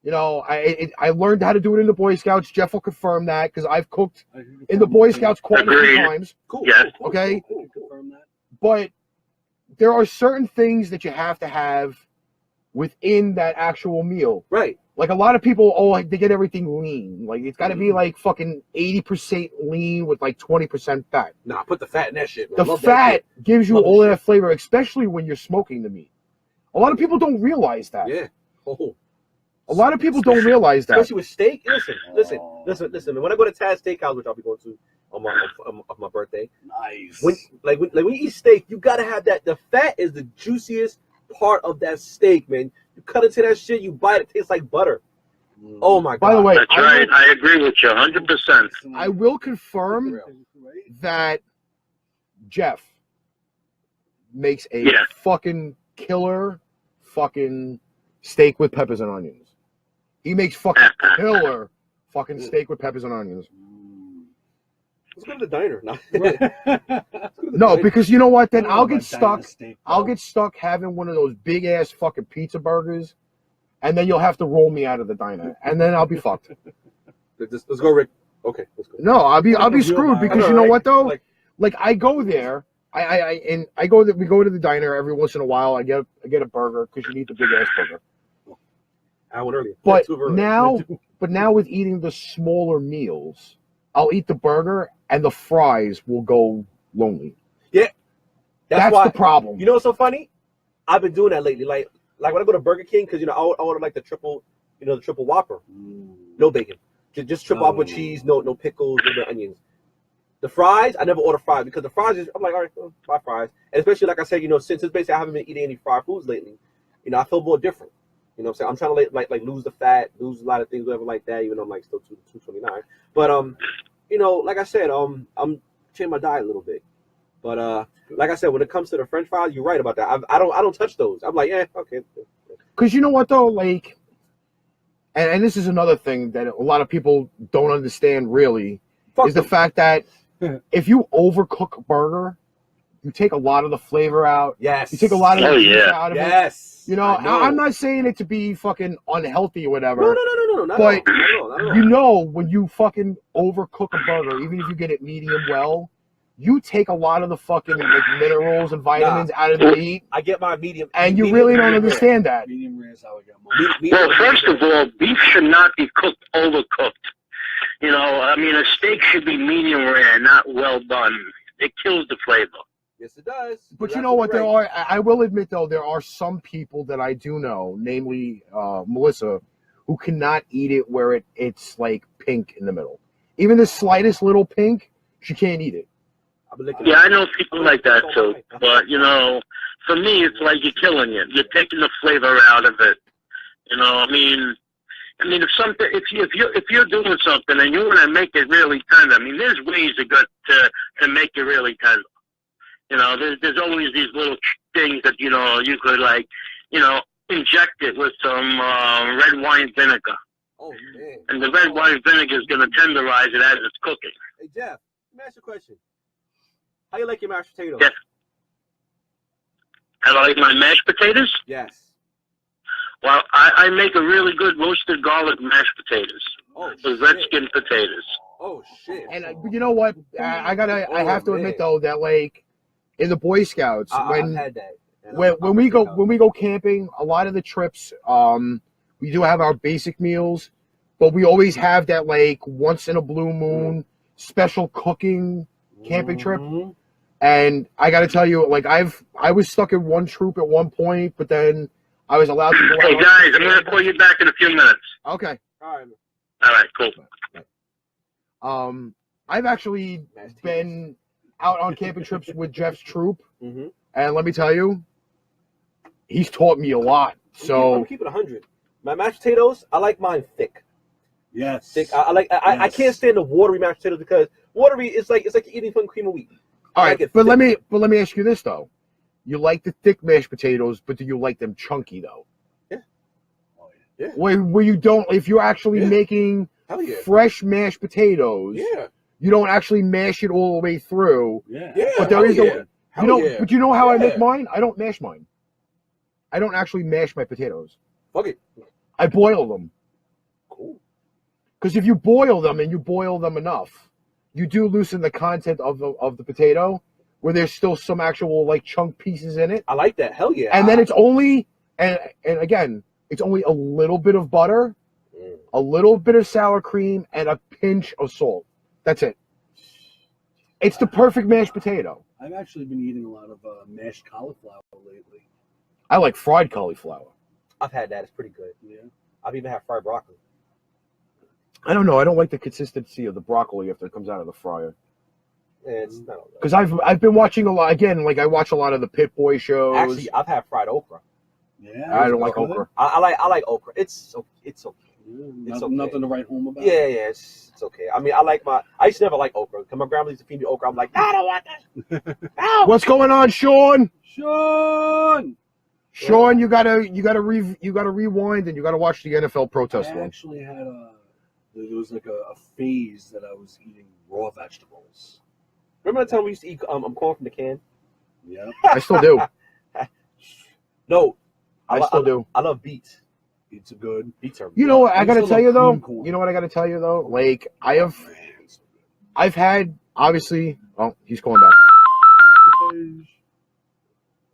You know, I learned how to do it in the Boy Scouts. Jeff will confirm that, because I've cooked in the Boy Scouts quite a few times.
Cool.
Yes.
Okay.
Cool. Confirm that.
But there are certain things that you have to have within that actual meal.
Right.
Like, a lot of people, they get everything lean. Like, it's got to be like fucking 80% lean with like 20% fat.
Nah, put the fat in that shit, man.
The fat gives you all that flavor, especially when you're smoking the meat. A lot of people don't realize that.
Yeah. Oh.
A lot of people don't realize that.
Especially with steak. Listen. When I go to Taz Steakhouse, which I'll be going to on my birthday.
Nice.
When you eat steak, you gotta have that. The fat is the juiciest part of that steak, man. You cut into that shit, you bite it, tastes like butter. Oh my god.
By the way,
That's right. I agree with you 100%.
I will confirm that Jeff makes a fucking killer fucking steak with peppers and onions. He makes fucking killer fucking steak with peppers and onions.
Let's go to the diner.
No, because you know what? Then I'll get stuck. I'll get stuck having one of those big ass fucking pizza burgers, and then you'll have to roll me out of the diner, and then I'll be fucked.
Let's go, Rick. Okay, let's go.
No, I'll be screwed, because you know what though? Like I go there, we go to the diner every once in a while. I get a burger, because you need the big ass burger.
I went earlier.
But now with eating the smaller meals, I'll eat the burger and the fries will go lonely.
Yeah.
That's
why,
the problem.
You know what's so funny? I've been doing that lately. Like when I go to Burger King, because I order like the triple Whopper. No bacon. Just triple Whopper with cheese, no pickles, no onions. The fries, I never order fries, because the fries I'm like, all right, buy fries. And especially like I said, since basically I haven't been eating any fried foods lately, I feel more different. You know what I'm saying? I'm trying to like lose the fat, lose a lot of things, whatever like that, even though I'm like still 229. But like I said, I'm changing my diet a little bit. But like I said, when it comes to the French fries, you're right about that. I don't touch those. I'm like, okay.
Because you know what though, like, and this is another thing that a lot of people don't understand really, is the fact that if you overcook a burger, you take a lot of the flavor out.
Yes.
You take a lot of the juice out of it.
Yes.
You know, I'm not saying it to be fucking unhealthy or whatever.
No. Not
But
at all. Not at all.
you know, when you fucking overcook a burger, even if you get it medium well, you take a lot of the fucking like minerals and vitamins out of the meat.
I get my medium.
And you
medium
really don't
rare.
understand that.
Medium rare is how I get mine.
Well, first of all, beef should not be cooked overcooked. You know, I mean, a steak should be medium rare, not well done. It kills the flavor.
Yes, it does.
But
You're
you know what?
absolutely
There
right.
are. I will admit though, there are some people that I do know, namely Melissa, who cannot eat it where it's like pink in the middle. Even the slightest little pink, she can't eat it.
Yeah, I know people like that too. But you know, for me, it's like you're killing it. You're taking the flavor out of it. You know, I mean, if you're doing something and you want to make it really tender, I mean, there's ways to make it really tender. You know, there's always these little things that you know you could like, you know, inject it with some red wine vinegar.
Oh man.
And the red wine vinegar is going to tenderize it as it's cooking.
Hey Jeff, let me ask you a question. How you like your mashed potatoes?
Yes. How do I like my mashed potatoes?
Yes.
Well, I make a really good roasted garlic mashed potatoes.
Oh,
With red skin potatoes.
Oh shit.
And but you know what? I have to admit though that like in the Boy Scouts
I've had that.
when we go camping, a lot of the trips we do have our basic meals, but we always have that like once in a blue moon special cooking camping trip. And I got to tell you, like I was stuck in one troop at one point, but then I was allowed to go out.
Hey guys, I'm going to call you back in a few minutes.
Okay.
All right.
All right, cool.
I've actually been out on camping trips with Jeff's troop,
Mm-hmm.
and let me tell you, he's taught me a lot. So
I'm keeping 100. My mashed potatoes, I like mine thick.
Yes.
Thick. I can't stand the watery mashed potatoes because watery is like eating some cream of wheat.
all right,
like it
but let
thick.
me ask you this though: you like the thick mashed potatoes, but do you like them chunky though?
Yeah. Oh, yeah.
Where you don't, if you're actually making
Hell yeah.
fresh mashed potatoes,
Yeah.
you don't actually mash it all the way through.
Yeah.
Yeah.
But there
hell
is
yeah.
you know,
yeah.
but you know how I make
Yeah.
mine? I don't mash mine. I don't actually mash my potatoes.
Fuck it.
I boil them.
Cool.
Because if you boil them and you boil them enough, you do loosen the content of the potato, where there's still some actual like chunk pieces in it.
I like that. Hell yeah.
And then it's only and again, it's only a little bit of butter, a little bit of sour cream, and a pinch of salt. That's it. It's the perfect mashed potato.
I've actually been eating a lot of mashed cauliflower lately.
I like fried cauliflower.
I've had that. It's pretty good.
Yeah.
I've even had fried broccoli.
I don't know. I don't like the consistency of the broccoli after it comes out of the fryer.
Yeah, it's not all that.
Because I've been watching a lot again. Like I watch a lot of the Pit Boy shows.
Actually, I've had fried okra.
Yeah.
I don't like okra.
I like okra. It's okay.
Yeah,
It's
nothing to write home about.
Yeah, it's okay. I mean, I used to never like okra. Because my grandma used to feed me okra. I'm like, I don't want that. Ow!
What's going on, Sean?
Sean!
You gotta rewind and you gotta watch the NFL protest
I
one.
actually had there was like a phase that I was eating raw vegetables.
Remember the time we used to eat corn from the can?
Yeah.
I still do.
No.
I still do.
I love beets.
Beets are good.
Beets are
You know what I
I
gotta
still
tell
love
you though?
cream corn.
You know what I gotta tell you though? Like I've had obviously. Oh, he's calling back.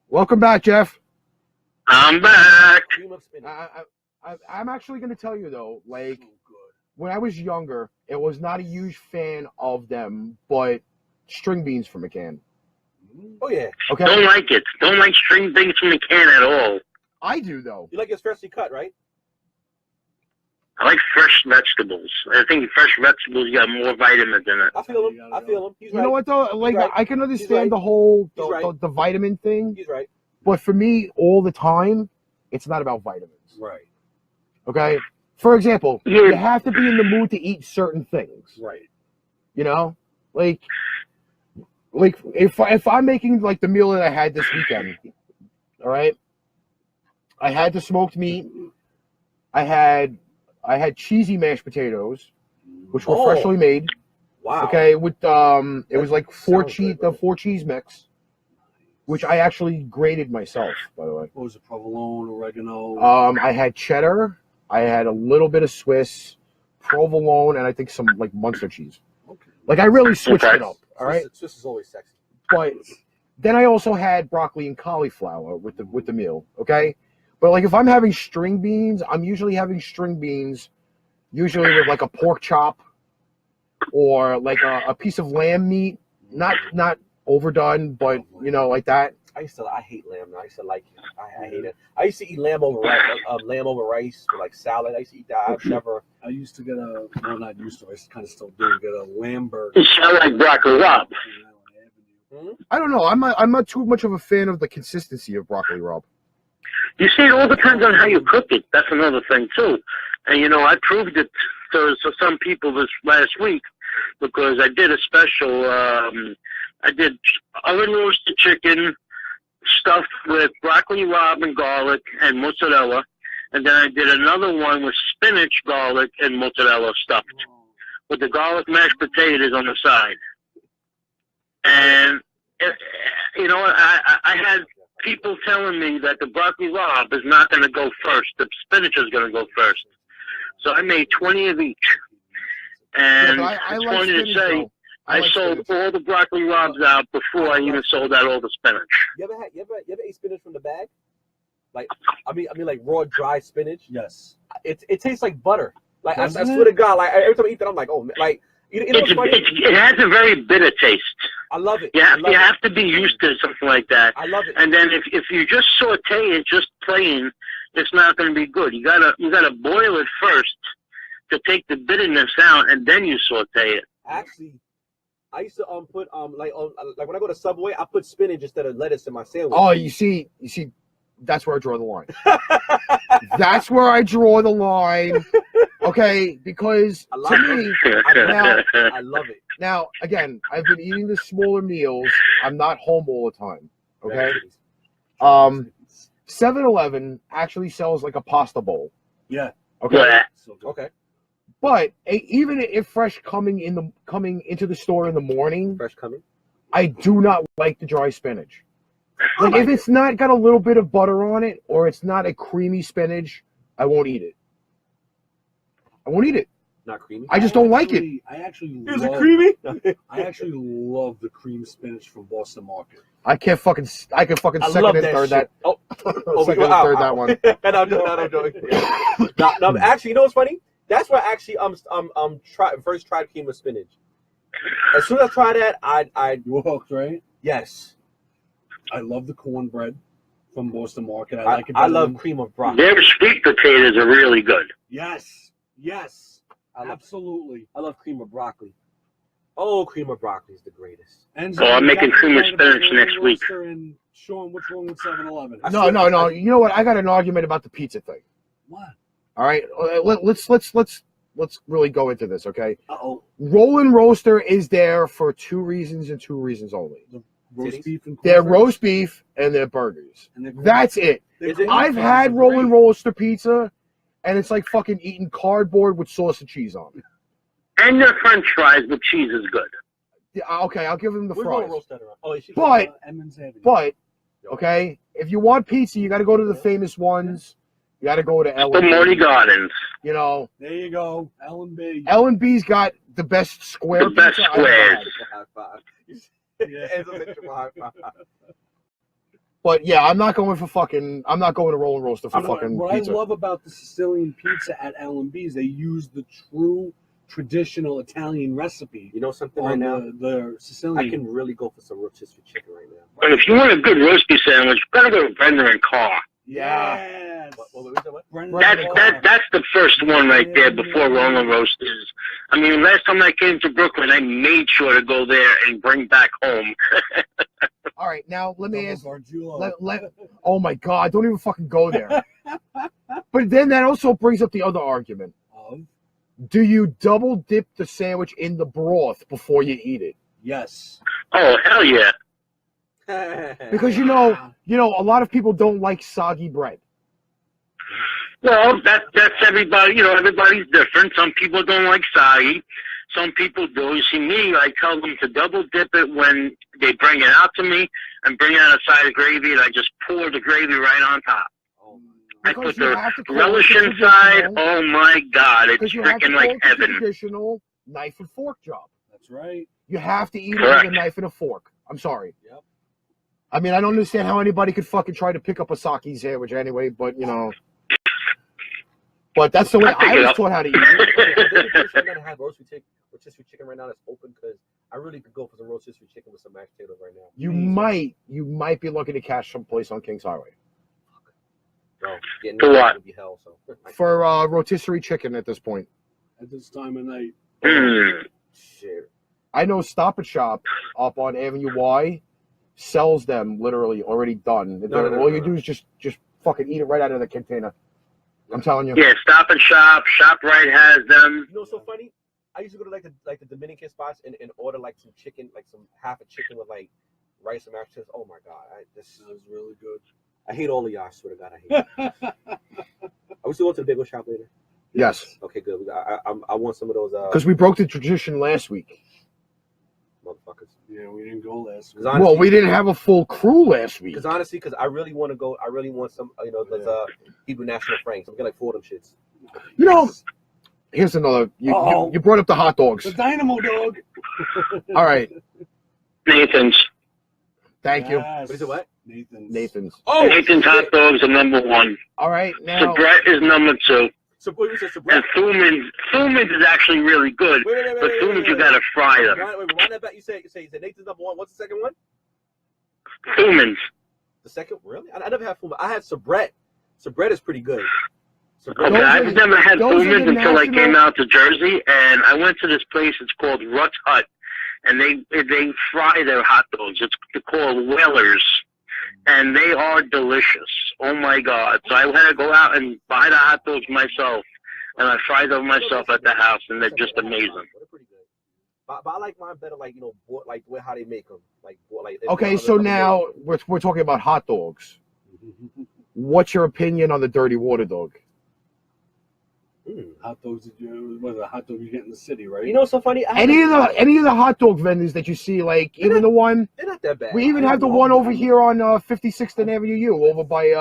Welcome back, Jeff.
I'm back.
cream of spinach.
I'm actually gonna tell you though, like when I was younger, it was not a huge fan of them, but string beans from a can.
Oh yeah.
Okay,
Don't like it. Don't like string beans from the can at all.
I do though.
You like it freshly cut, right?
I like fresh vegetables. I think fresh vegetables got more vitamins in it.
I feel him. I feel him. He's
You
right.
know what though? Like
right.
I can
right.
understand the whole
He's right.
the vitamin thing,
He's right.
but for me, all the time, it's not about vitamins.
Right.
Okay. For example,
Yeah.
you have to be in the mood to eat certain things.
Right.
You know, like if I'm making like the meal that I had this weekend, all right, I had the smoked meat, I had I had cheesy mashed potatoes, which were freshly made.
Wow.
Okay, with it was like four
good,
cheese mix, which I actually grated myself, by the way.
What was it? Provolone, oregano.
I had cheddar. I had a little bit of Swiss, provolone, and I think some like Munster cheese.
Okay.
Like I really switched it up. All right.
Swiss is always sexy.
But then I also had broccoli and cauliflower with the meal. Okay. But like if I'm having string beans, I'm usually having string beans, usually with like a pork chop. Or like a piece of lamb meat, not overdone, but you know, like that.
I hate lamb. I used to like it. I hate it. I used to eat lamb over rice with like salad. I used to eat that.
I used to get not used to. I kind of still do get a lamb burger.
You sound like broccoli rabe.
I don't know. I'm not too much of a fan of the consistency of broccoli rabe.
You see, it all depends on how you cook it. That's another thing too. And you know, I proved it to some people this last week because I did a special. I did oven roasted chicken stuffed with broccoli rabe and garlic and mozzarella, and then I did another one with spinach, garlic, and mozzarella stuffed with the garlic mashed potatoes on the side. And you know, I had people telling me that the broccoli rabe is not going to go first. The spinach is going to go first. So I made 20 of each. And
I
it's
like
funny to
spinach,
say,
though.
I
like
sold
spinach.
all the broccoli rabes out before I even sold out all the spinach.
You ever ate spinach from the bag? Like I mean like raw dry spinach.
Yes.
It tastes like butter. Like I
Doesn't
swear to God, like every time I eat that, I'm like, oh, like you know what's funny?
It has a very bitter taste.
I love it.
You have to be used to something like that.
I love it.
And then if you just saute it just plain, it's not going to be good. You gotta boil it first to take the bitterness out, and then you saute it.
Actually, I used to put like when I go to Subway, I put spinach instead of lettuce in my sandwich.
Oh, you see, that's where I draw the line. That's where I draw the line. Okay, because
I love
to me,
I love it.
now again, I've been eating the smaller meals. I'm not home all the time. Okay. 7-Eleven actually sells like a pasta bowl.
Yeah.
Okay.
Yeah.
Okay.
But even if fresh coming into the store in the morning,
Fresh coming.
I do not like the dry spinach. Like if it's not got a little bit of butter on it, or it's not a creamy spinach, I won't eat it. I won't eat it.
Not creamy.
I just don't like it.
I actually
Is
love,
it creamy?
I actually love the cream spinach from Boston Market.
I can fucking
I
second
love
and
that
third
shit.
that. Second and
ow,
third
ow.
that one.
I'm joking. No, actually, you know what's funny? That's where I actually first tried cream of spinach. As soon as I tried that, I
You were hooked, right?
yes.
I love the cornbread from Boston Market. I like it.
I
better
love
than-
cream of broccoli.
Their sweet potatoes are really good.
Yes. Absolutely.
I love cream of broccoli. Oh, cream of broccoli is the greatest.
And
Oh, I'm making cream of spinach next week.
And Sean, what's wrong with 7-Eleven?
No. You know what? I got an argument about the pizza thing.
What?
All right, let's really go into this, okay?
Uh-oh.
Roll Roaster is there for two reasons and two reasons only.
Roast beef and
Their
cornbread?
roast beef and their burgers.
And their corn-
That's it.
Is it?
I've had Roll Roaster pizza, and it's like fucking eating cardboard with sauce and cheese on it.
And their French fries with cheese is good.
Yeah, okay, I'll give them the
We're
fries.
gonna roast that around. Oh,
But,
Emmons Avenue.
okay, if you want pizza, you got to go to the famous ones. You got to go to
The
Ellen.
Morty Gardens.
You know,
There you go. L&B.
Ellen-B's got the best square
The best
pizza I've ever
squares.
had.
Yeah.
But yeah, I'm not going to Roll Roaster for fucking
What
pizza.
I love about the Sicilian pizza at L&B's, they use the true traditional Italian recipe
You know something right
on
now?
the Sicilian.
I can really go for some rotisserie chicken right now.
And if you want a good roasty sandwich, you gotta go to Brendan and Carr.
Yes.
What?
Brendan
That's the first one right there before Rolling Roasters. I mean, last time I came to Brooklyn, I made sure to go there and bring back home.
All right, now let me ask.
Gargiulo.
Oh my God! Don't even fucking go there. But then that also brings up the other argument: do you double dip the sandwich in the broth before you eat it?
Yes.
Oh, hell yeah.
Because you know, a lot of people don't like soggy bread.
Well, that's everybody. You know, everybody's different. Some people don't like soggy. Some people do. You see me, I tell them to double dip it when they bring it out to me and bring out a side of gravy, and I just pour the gravy right on top. I
Because
put
you
the
have to call
relish
it
inside.
traditional.
Oh my God, it's
Because you have to
freaking
call
like
it the
heaven.
traditional knife and fork job.
That's right.
You have to eat it
Correct.
with a knife and a fork. I'm sorry.
Yep.
I mean, I don't understand how anybody could fucking try to pick up a sake sandwich anyway, but, you know. But that's the way
I pick
I
it
was
up.
taught how to eat it.
I'm gonna have rotisserie chicken right now that's open because I really could go for some rotisserie chicken with some mashed potatoes right now.
You might be looking to catch someplace on Kings Highway.
Bro, getting
For what?
would be hell. So
For rotisserie chicken at this point.
At this time of night.
shit.
I know Stop and Shop up on Avenue Y sells them literally already done. All you do is just fucking eat it right out of the container. I'm telling you.
Yeah, Stop and Shop. ShopRite has them.
You know what's so funny? I used to go to like the Dominican spots and order like some chicken, like some half a chicken with like rice and mashed potatoes. Oh my God, this
Sounds really good.
I hate all of y'all. I swear to God, I hate it. Are we still going to the bagel shop later?
Yes.
Okay, good. I want some of those
Because we broke the tradition last week.
motherfuckers.
Yeah, we didn't go last week.
Honestly,
Well, we didn't have a full crew last week.
Because honestly, I really want to go. I really want some, those Hebrew National Franks. I'm gonna like 4 of them shits.
You know, here's another. You brought up the hot dogs.
The Dynamo Dog.
All right.
Nathan's.
Thank you.
Yes.
What is it? What?
Nathan's.
Oh,
Nathan's hot dogs are number 1.
All right. Now,
Sabret is number 2.
So what was it?
And Thuman's is actually really good. But Thuman's, you gotta fry them.
Rewind that back. You said Nathan's number 1. What's the second one?
Thuman's.
The second? Really? I never had Fullman. I had Sabret. Sabret is pretty good. Sabret.
Okay, I've never had
those are
Thuman's
the
until I
national-
came out to Jersey, and I went to this place. It's called Rutt's Hut, and they fry their hot dogs. They're called Whalers, and they are delicious. Oh my God! So I had to go out and buy the hot dogs myself, and I fry them myself at the house, and they're just amazing.
They're pretty good. But I like mine better, like like the way how they make them, like.
okay, so now we're talking about hot dogs. What's your opinion on the dirty water dog?
Hot dogs, what a hot dog you get in the city, right?
You know what's so funny?
Any of the hot dog vendors that you see, like even the one
They're not that bad.
we even have the one over here on 56th and Avenue U over by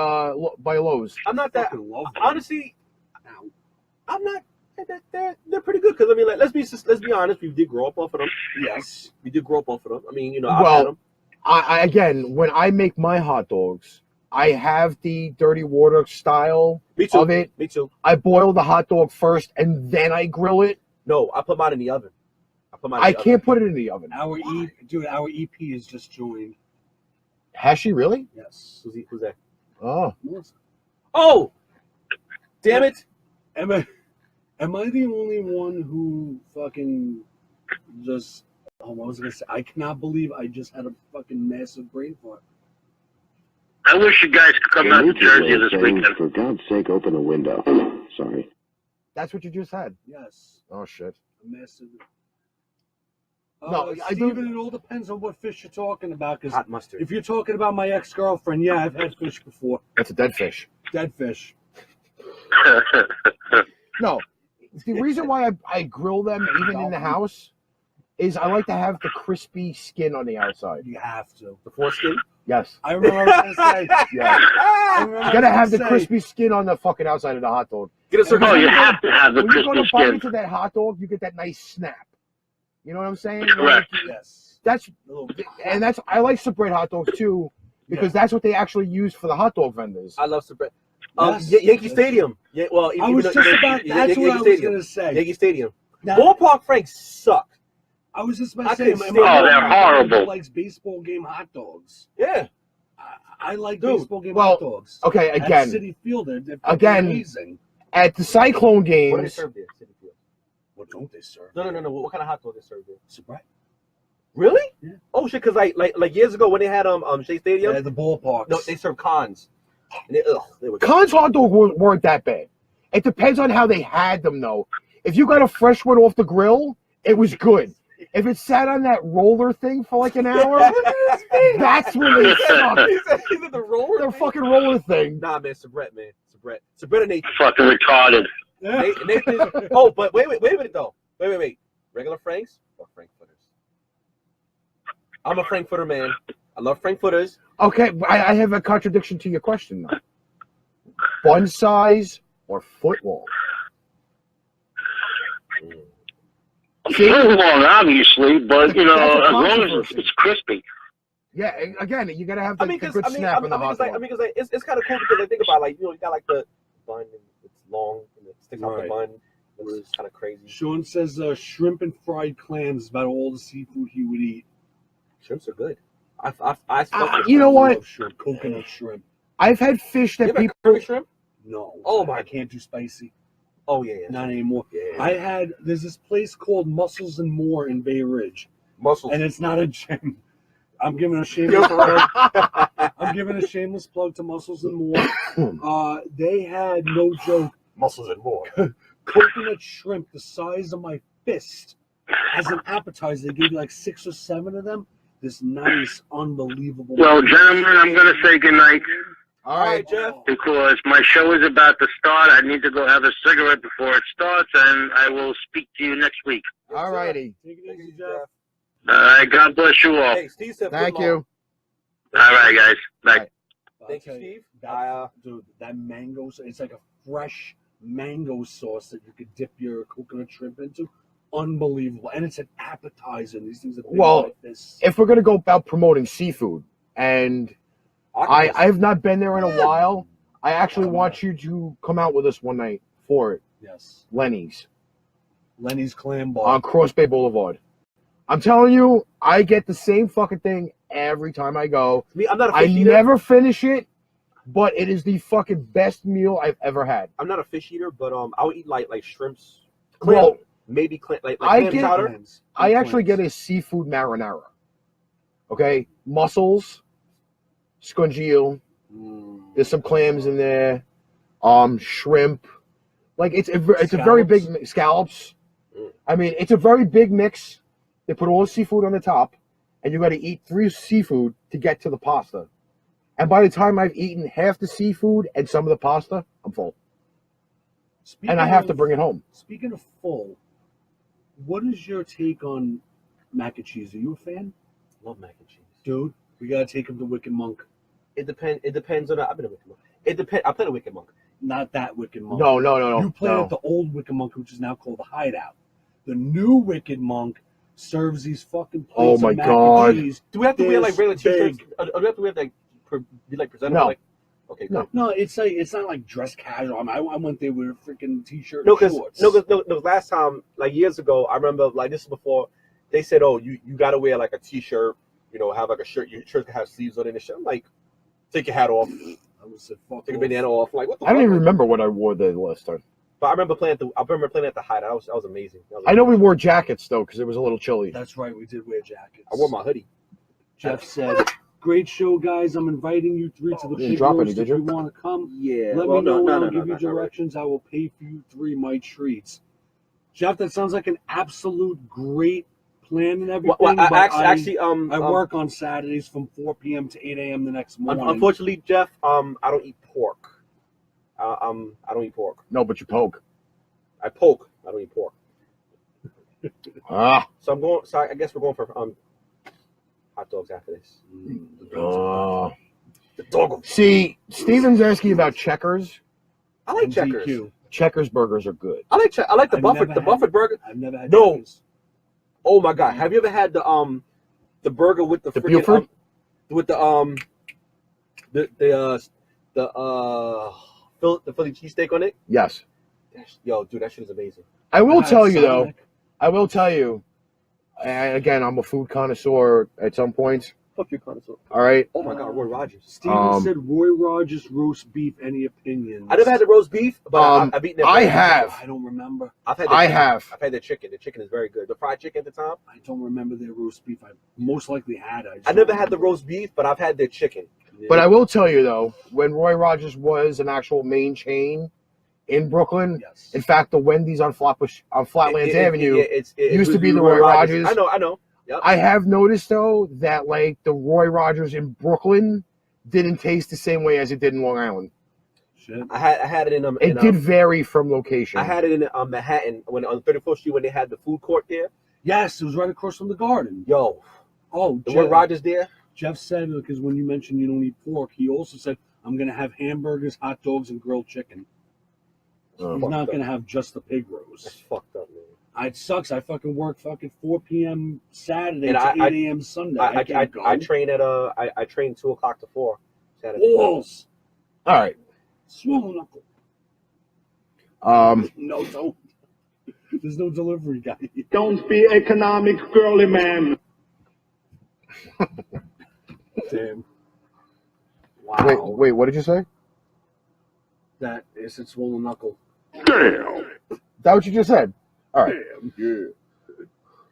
Lowe's.
I'm not that.
fucking love them.
Honestly, I'm not. They're pretty good because I mean, like, let's be honest. We did grow up off of them.
Yes.
We did grow up off of them. I mean, I've had
Well,
them.
I again, when I make my hot dogs, I have the dirty water style
Me too.
of it.
Me too.
I boil the hot dog first and then I grill it.
No, I put mine in the oven.
I can't put it in the oven.
Our EP has just joined.
Has she really?
Yes.
Who's that?
Oh,
Oh, damn it!
Am I the only one who fucking just? Oh, I was gonna say I cannot believe I just had a fucking massive brain fart.
I wish you guys could come out to Jersey this weekend.
For God's sake, open a window. Sorry.
that's what you just had.
Yes,
Oh shit.
a massive.
No, I do-
Steven, it all depends on what fish you're talking about. Because
Hot mustard.
if you're talking about my ex-girlfriend, yeah, I've had fish before.
That's a dead fish.
Dead fish.
No, the reason why I grill them even in the house is I like to have the crispy skin on the outside.
You have to.
The foreskin.
Yes.
I remember what I was gonna say.
Yeah.
I remember
You
what
gotta
I was
have the
gonna say.
crispy skin on the fucking outside of the hot dog.
Get a circle.
Oh, you have to have the
When you go
crispy
to bite
skin.
into that hot dog, you get that nice snap. You know what I'm saying?
Correct.
Yes.
That's
A little-
I like Sabret hot dogs too because that's what they actually use for the hot dog vendors.
I love Sabret.
Yes.
Yankee Stadium. Yeah, well,
I was just about. That's what I was gonna say.
Yankee Stadium.
Now,
Ballpark Franks suck.
I was just about
I
to say.
couldn't
my
stand
mom
it. Oh,
they're horrible.
Likes baseball game hot dogs.
Yeah.
I like
Dude,
baseball game
well,
hot dogs.
Okay,
At
again,
City Field, they're
Again,
amazing.
at the Cyclone
What do they
games,
serve there? City Field?
What don't they serve?
No. What kind of hot dog they serve there?
Sabret.
Really?
Yeah.
Oh shit! Because like years ago when they had Shea Stadium,
Yeah, the ballparks.
no, they served cons. And they were
Cons hot dogs weren't that bad. It depends on how they had them though. If you got a fresh one off the grill, it was good. If it sat on that roller thing for like an hour, that's when they suck.
He's at the roller.
The
thing?
fucking roller thing.
Nah, man, Sabret, man. bread. It's a bread of nature.
Fucking retarded.
Oh, but wait a minute though. Wait. Regular Franks or Frankfurters? I'm a Frankfurter man. I love Frankfurters.
Okay, I have a contradiction to your question though. Bun size or foot long?
Foot long, obviously, but you know,
That's a
as long as
controversy.
it's crispy.
Yeah, again, you gotta have the,
Because
good snap in the hot dog.
it's kind of cool because I think about like you got like the bun and it's long and it sticks out the bun. It's kind of crazy.
Sean says shrimp and fried clams is about all the seafood he would eat.
Shrimps are good.
You know what?
Love shrimp, coconut shrimp.
I've had fish that
You ever
people.
curry shrimp?
No.
Oh my!
I can't do spicy.
Oh yeah.
Not anymore.
Yeah.
There's this place called Mussels and More in Bay Ridge.
Mussels.
And it's not a gym. I'm giving a shameless plug. I'm giving a shameless plug to Mussels and More. They had, no joke,
Mussels and More.
coconut shrimp the size of my fist as an appetizer. They gave you like 6 or 7 of them. This nice, unbelievable.
Well, gentlemen, I'm going to say goodnight
All right,
Jeff.
because my show is about to start. I need to go have a cigarette before it starts, and I will speak to you next week.
All righty.
Take it easy, Jeff.
All right, God bless you all.
Hey, Steve said
Thank
good
you.
All right, guys. Bye.
Thank you,
I'll tell
Steve.
Dude, that mango, it's like a fresh mango sauce that you could dip your coconut shrimp into. Unbelievable. And it's an appetizer. These things are big like this.
If we're gonna go about promoting seafood, and I've not been there in a while, I actually want you to come out with us one night for it.
Yes.
Lenny's
Clam Bar.
on Cross Bay Boulevard. I'm telling you, I get the same fucking thing every time I go.
Me, I'm not a
I
fish eater.
never finish it, but it is the fucking best meal I've ever had.
I'm not a fish eater, but I'll eat like shrimps.
Well,
Maybe clam, like
I
clam
get-
chowder.
I actually get a seafood marinara. Okay, mussels, scungeel. There's some clams in there, shrimp. Like it's a very big scallops. I mean, it's a very big mix. They put all the seafood on the top, and you got to eat 3 seafood to get to the pasta. And by the time I've eaten half the seafood and some of the pasta, I'm full. And I have to bring it home.
Speaking of full, what is your take on mac and cheese? Are you a fan?
Love mac and cheese.
Dude, we gotta take him to Wicked Monk.
It depends on. I've been a Wicked Monk. I played a Wicked Monk.
Not that Wicked Monk.
No.
You played at the old Wicked Monk, which is now called the Hideout. The new Wicked Monk serves these fucking plates
Oh my
of mac
God.
and cheese.
Do we have to wear like regular
This
t-shirts?
big.
Or do we have to wear like be like presentable?
No.
Like, okay,
No.
good.
No, it's not like dress casual. I went there with a freaking t-shirt
No,
and
because
shorts.
last time, like years ago, I remember like this is before they said, oh, you got to wear like a t-shirt, have like a shirt. Your shirt can have sleeves on it and shit. I'm like, take your hat off,
I was like, fuck
take a
off.
bandana off. Like, what the
I don't
fuck?
even remember what I wore the last time.
But I remember playing at the Hideout. That was amazing.
I know we wore jackets though because it was a little chilly.
That's right, we did wear jackets.
I wore my hoodie.
Jeff said, great show, guys. I'm inviting you 3 to the
You didn't
big
drop any,
roast
did
if
you?
you want to come.
Yeah.
Let me know and I'll give you directions. I will pay for you 3 my treats. Jeff, that sounds like an absolute great plan and everything.
Well,
but
I
work on Saturdays from 4 p.m. to 8 a.m. the next morning.
Unfortunately, Jeff, I don't eat pork. I don't eat pork.
No, but you poke.
I poke. I don't eat pork.
Ah.
So I'm going. So I guess we're going for hot dogs after this. The dog.
See, Steven's asking about Checkers.
I like Checkers.
MDQ.
Checkers burgers are good.
I like the
I've
Buffett.
never
The
had
Buffett
it.
burger.
I've never had
No.
Checkers.
Oh my God! Have you ever had the burger with the freaking,
Buford?
with the Philly cheesesteak on it?
Yes.
Yo, dude, that shit is amazing.
I will
I've
tell
had
you though.
Sonic.
I will tell you. And again, I'm a food connoisseur at some points.
Fuck your connoisseur.
All right.
Oh my God, Roy Rogers.
Steven said Roy Rogers roast beef. Any opinions?
I never had the roast beef, but I've eaten it.
I have.
I don't remember.
I've had.
have.
I've had the chicken. The chicken is very good. The fried chicken at the time.
I don't remember their roast beef. I most likely had.
I never had the roast beef, but I've had their chicken.
But I will tell you though, when Roy Rogers was an actual main chain in Brooklyn,
Yes.
in fact, the Wendy's on Flatlands Avenue
it
used to be the Roy Rogers.
I know. Yep.
I have noticed though that like the Roy Rogers in Brooklyn didn't taste the same way as it did in Long Island.
Shit.
I had it in
It did vary from location.
I had it in Manhattan on 34th Street when they had the food court there.
Yes, it was right across from the garden.
Yo,
Oh,
the word Rogers there.
Jeff said, because when you mentioned you don't eat pork, he also said, I'm going to have hamburgers, hot dogs, and grilled chicken. He's not going to have just the pig roast.
That's fucked up, man.
It sucks. I fucking work fucking 4 p.m. Saturday
And
to 8 a.m. Sunday.
I train at I train 2 o'clock to 4 Saturday.
Balls.
All right.
Swollen knuckle. No, don't. There's no delivery guy.
Don't be economic, girly man.
Damn. Wow.
Wait, what did you say?
That is a swollen knuckle.
Damn.
That what you just said? All right.
Damn. Yeah.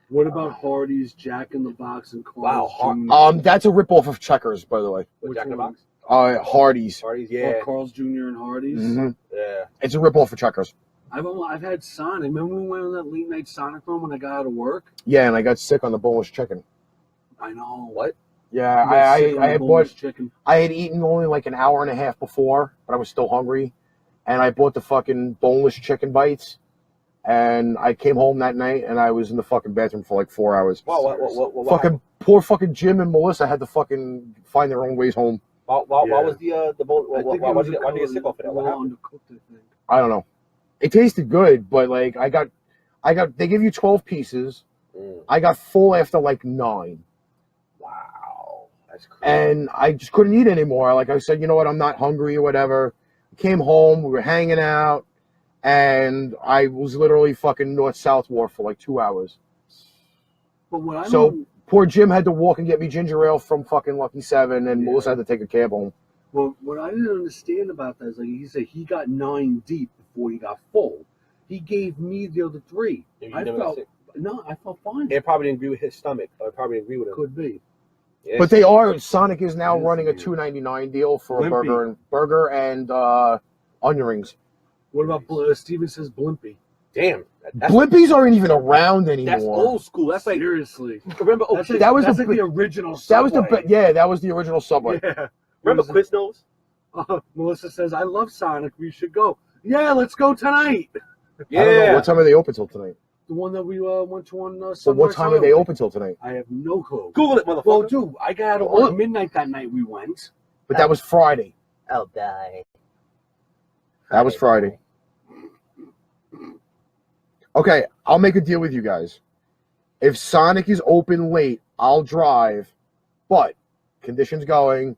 What about Hardee's, Jack in the Box, and Carl's
Wow.
Jr.?
That's a ripoff of Checkers, by the way.
With Jack in the Box.
Hardee's.
Hardee's, yeah.
Oh, Carl's Jr. and Hardee's.
Mm-hmm.
Yeah.
It's a ripoff of Checkers.
I've had Sonic. Remember when we went on that late night Sonic run when I got out of work?
Yeah, and I got sick on the boneless chicken.
I know.
What?
Yeah, I had bought.
Chicken.
I had eaten only like an hour and a half before, but I was still hungry, and I bought the fucking boneless chicken bites, and I came home that night and I was in the fucking bathroom for like 4 hours.
Wow, what
Fucking poor fucking Jim and Melissa had to fucking find their own ways home.
Why was the bowl? Why'd you get sick off of that? What happened?
I don't know. It tasted good, but like I got. They give you 12 pieces. I got full after like 9.
Wow, that's crazy.
And I just couldn't eat anymore. Like I said, you know what? I'm not hungry or whatever. I came home. We were hanging out, and I was literally fucking north-south war for like 2 hours.
But what I
So
don't,
poor Jim had to walk and get me ginger ale from fucking Lucky 7, and Melissa had to take a cab home.
well, what I didn't understand about that is like he said he got 9 deep before he got full. He gave me the other 3. I felt fine.
It probably didn't agree with his stomach. Or probably didn't agree with him.
Could be.
Yeah,
But they are. Sonic is now
Yes,
running a
dude.
$2.99 deal for a
Blimpie.
burger and onion rings.
What about Steven says Blimpie?
damn. That's
Blimpies aren't even around anymore.
That's old school. That's like
Seriously.
remember. Oh,
That's
shit.
that was
that's
the-
like the original
That was
Subway.
that was the original Subway.
Yeah.
Remember Quiznos?
Melissa says, I love Sonic. We should go. Yeah, let's go tonight.
I don't know.
Yeah.
What time are they open till tonight?
The one that we went to on
So
Sunrise
what time are they
Highway.
open till tonight?
I have no clue.
Google it, motherfucker.
Well, dude, I got out of work midnight that night we went.
But that was Friday.
I'll die.
That was Friday. Okay, I'll make a deal with you guys. If Sonic is open late, I'll drive. But conditions going,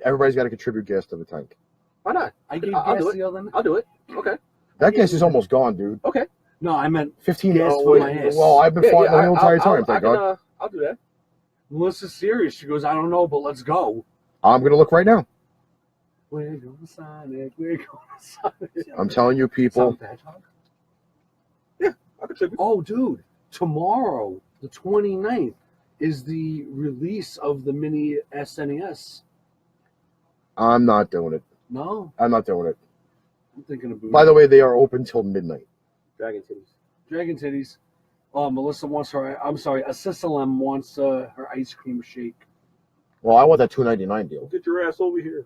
everybody's got to contribute gas to the tank.
Why not?
I gave
I'll
gas
do it.
the other night.
I'll do it. Okay.
That gas is almost gone, dude.
Okay.
No, I meant
15
gas
oh,
for my ass.
Well, I've been fighting the whole entire time, thank God.
I'll do that.
Melissa's serious. She goes, I don't know, but let's go.
I'm going to look right now.
We're going to Sonic. We're going to Sonic.
I'm telling you, people.
Sonic the Hedgehog? Yeah, I'll contribute.
Oh, dude, tomorrow, the 29th, is the release of the mini SNES.
I'm not doing it.
No,
I'm not doing it.
I'm thinking of
By the way, they are open till midnight.
Dragon titties.
Dragon Titties. Oh, Melissa wants her, I'm sorry, Assissalem wants her ice cream shake.
Well, I want that $2.99 deal.
Get your ass over here.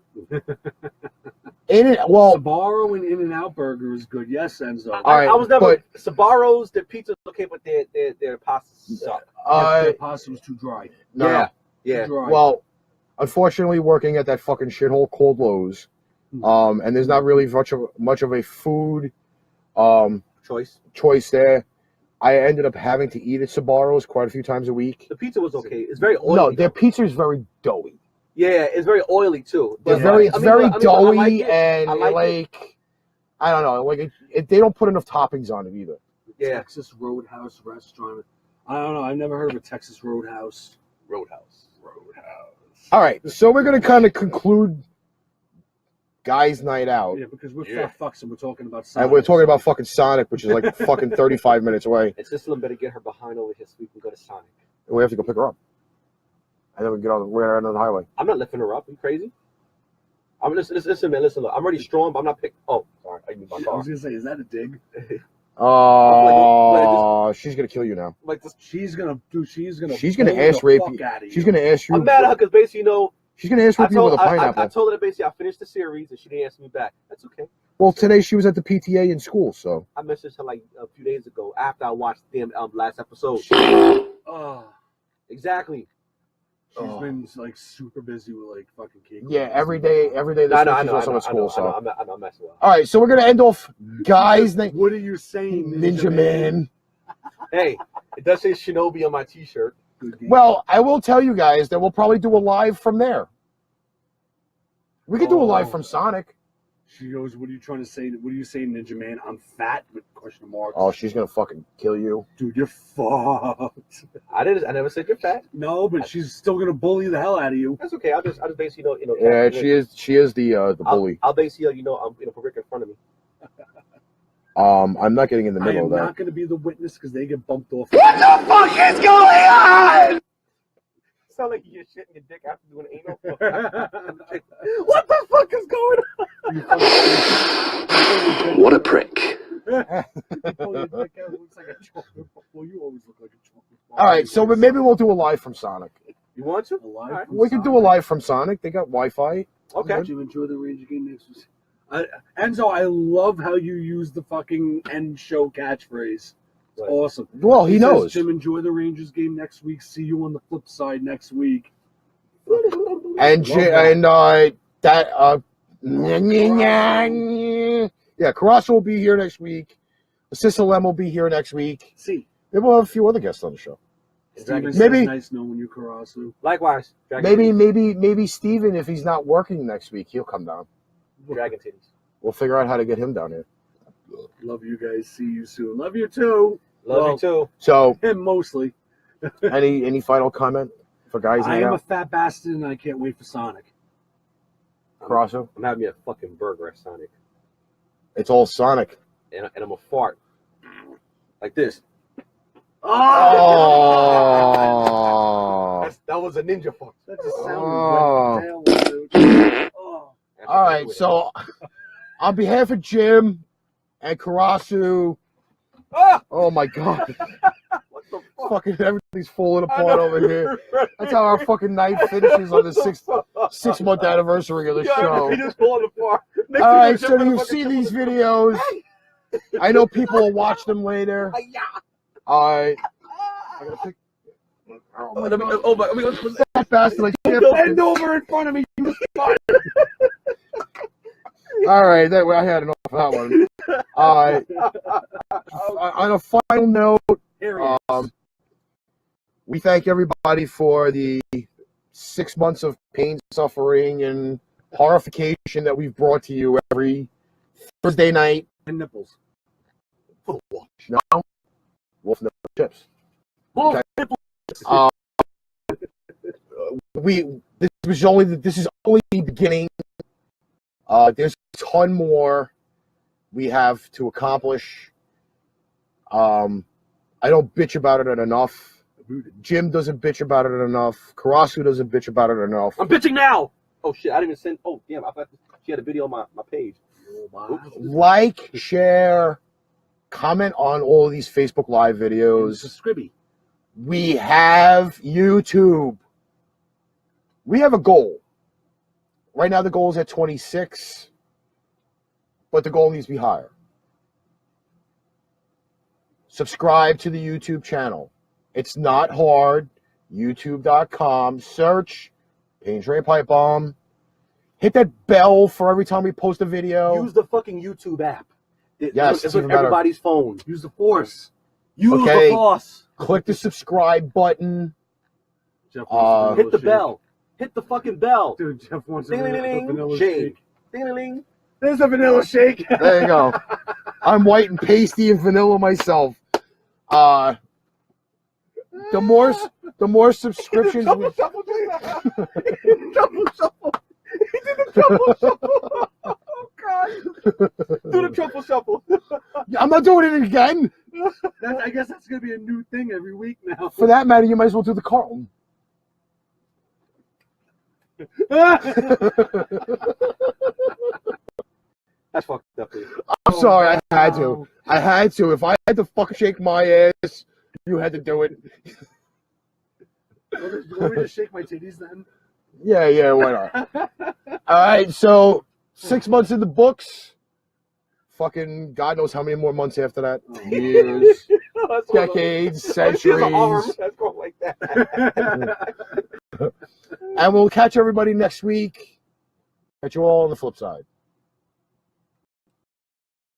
Sbarro and In-N-Out Burger is good. Yes, Enzo.
All right,
I was never
but-
Sbarro's. Their pizza's okay, but their pasta suck.
The pasta was too dry.
No,
Yeah.
no.
Yeah.
Too dry.
Well, unfortunately, working at that fucking shithole called Lowe's, and there's not really much of a food choice there. I ended up having to eat at Sbarro's quite a few times a week.
The pizza was okay. It's very oily.
No, their pizza is very doughy.
Yeah, it's very oily too.
It's
But,
very
I mean,
very
but I
doughy
like it.
and
I like it.
I don't know, they don't put enough toppings on it either.
Yeah.
Texas Roadhouse restaurant. I don't know. I've never heard of a Texas Roadhouse.
Roadhouse.
All right, so we're gonna kind of conclude Guys' Night Out.
Yeah, because we're
Yeah.
fat fucks and we're talking about Sonic.
And we're talking about fucking Sonic, which is like fucking 35 minutes away.
And Sislam better get her behind over here so we can go to Sonic.
We have to go pick her up. And then we get on the highway.
I'm not lifting her up. Are you crazy? Listen, man. Listen, look. I'm already strong, but I'm not pick. Oh, sorry. I need my
I
car.
was gonna say, is that a dig?
Oh, she's gonna kill you now.
Like this.
She's gonna
She's gonna
bully
ass
the
rape
fuck
you.
outta
She's gonna ask you.
I'm mad at her because basically,
She's gonna ask for people with a
I
pineapple.
told her that basically I finished the series and she didn't answer me back. That's okay.
Well, today she was at the PTA in school, so.
I messaged her like a few days ago after I watched the last episode.
Oh,
exactly.
she's been like super busy with like fucking cake.
Yeah, every day this week she's also at school, so.
I'm not messing with her.
All right, so we're gonna end off, guys.
What are you saying,
Ninja Man?
Hey, it does say Shinobi on my T-shirt.
Well, I will tell you guys that we'll probably do a live from there. We could do a live from Sonic.
She goes, "What are you trying to say? What are you saying, Ninja Man? I'm fat?" With question marks.
Oh, she's gonna fucking kill you,
dude. You're fucked.
I never said you're fat.
No, but she's still gonna bully the hell out of you.
That's okay. I'll just basically
Yeah, she is the bully.
I'll basically put Rick in front of me.
I'm not getting in the
I
middle
am
of that.
not going to be the witness because they get bumped off.
What the fuck is going on? Sound like you're shitting your dick after doing anal. What the fuck is going on?
What a prick.
All right, so maybe we'll do a live from Sonic.
You want to?
Right.
We can do a live from Sonic. They got Wi-Fi.
Okay.
Did you enjoy the Ranger game next week? Enzo, I love how you use the fucking end show catchphrase. It's awesome.
Well, he knows.
Jim, enjoy the Rangers game next week. See you on the flip side next week.
And Carrasco will be here next week. Assistant Lem will be here next week.
See,
maybe we'll have a few other guests on the show.
Maybe nice knowing you, Carrasco.
Likewise.
Maybe Steven, if he's not working next week, he'll come down.
Dragon titties.
We'll figure out how to get him down here.
Love you guys. See you soon. Love you too.
Love you too.
So,
him mostly.
any final comment for guys?
I am a fat bastard, and I can't wait for Sonic.
Carrasco?
I'm having me a fucking burger at Sonic.
It's all Sonic.
And I'm a fart. Like this.
Oh!
That was a ninja fart.
That just sounded
All right, so on behalf of Jim and Carrasco, oh my God.
What the fuck?
Fucking everything's falling apart over here. That's how our fucking night finishes on the six-month anniversary of the show.
It just falling apart.
All right, so you see these videos. I know people will watch them later. All right. I gotta pick. That bastard, I can't
bend over in front of me.
All right, I had enough of that one. All right. On a final note, we thank everybody for the 6 months of pain, suffering, and horrification that we've brought to you every Thursday night.
And nipples.
No, wolf nipple chips.
Wolf
nipple. This is only the beginning. There's a ton more we have to accomplish. I don't bitch about it enough. Jim doesn't bitch about it enough. Carrasco doesn't bitch about it enough.
I'm bitching now. Oh shit! I didn't even send. Oh damn! I thought she had a video on my page.
Like, share, comment on all of these Facebook Live videos.
Scribby.
We have YouTube. We have a goal. Right now the goal is at 26, but the goal needs to be higher. Subscribe to the YouTube channel. It's not hard. YouTube.com. Search Pain Train Pipe Bomb. Hit that bell for every time we post a video.
Use the fucking YouTube app.
Yes,
it's on everybody's phone.
Use the Force. Use
Okay.
the Force.
Click the subscribe button.
Jeff
Hit the bell. Hit the fucking bell.
Dude, Jeff wants a
Ding-a-ling-ling.
vanilla
Shake.
shake.
Ding-a-ling.
There's a vanilla shake.
There you go. I'm white and pasty and vanilla myself. The more subscriptions.
Double shuffle. Double shuffle. He did the truffle shuffle. Oh God! Do the truffle shuffle.
I'm not doing it again.
I guess that's gonna be a new thing every week now.
For that matter, you might as well do the Carlton.
That's fucked up. Dude.
I'm sorry, I had to. I had to. If I had to fucking shake my ass, you had to do it.
You want me to shake my titties then?
Yeah, why not? All right, so 6 months in the books. Fucking God knows how many more months after that. Years, decades, centuries.
Let's go like that.
And we'll catch everybody next week. Catch you all on the flip side.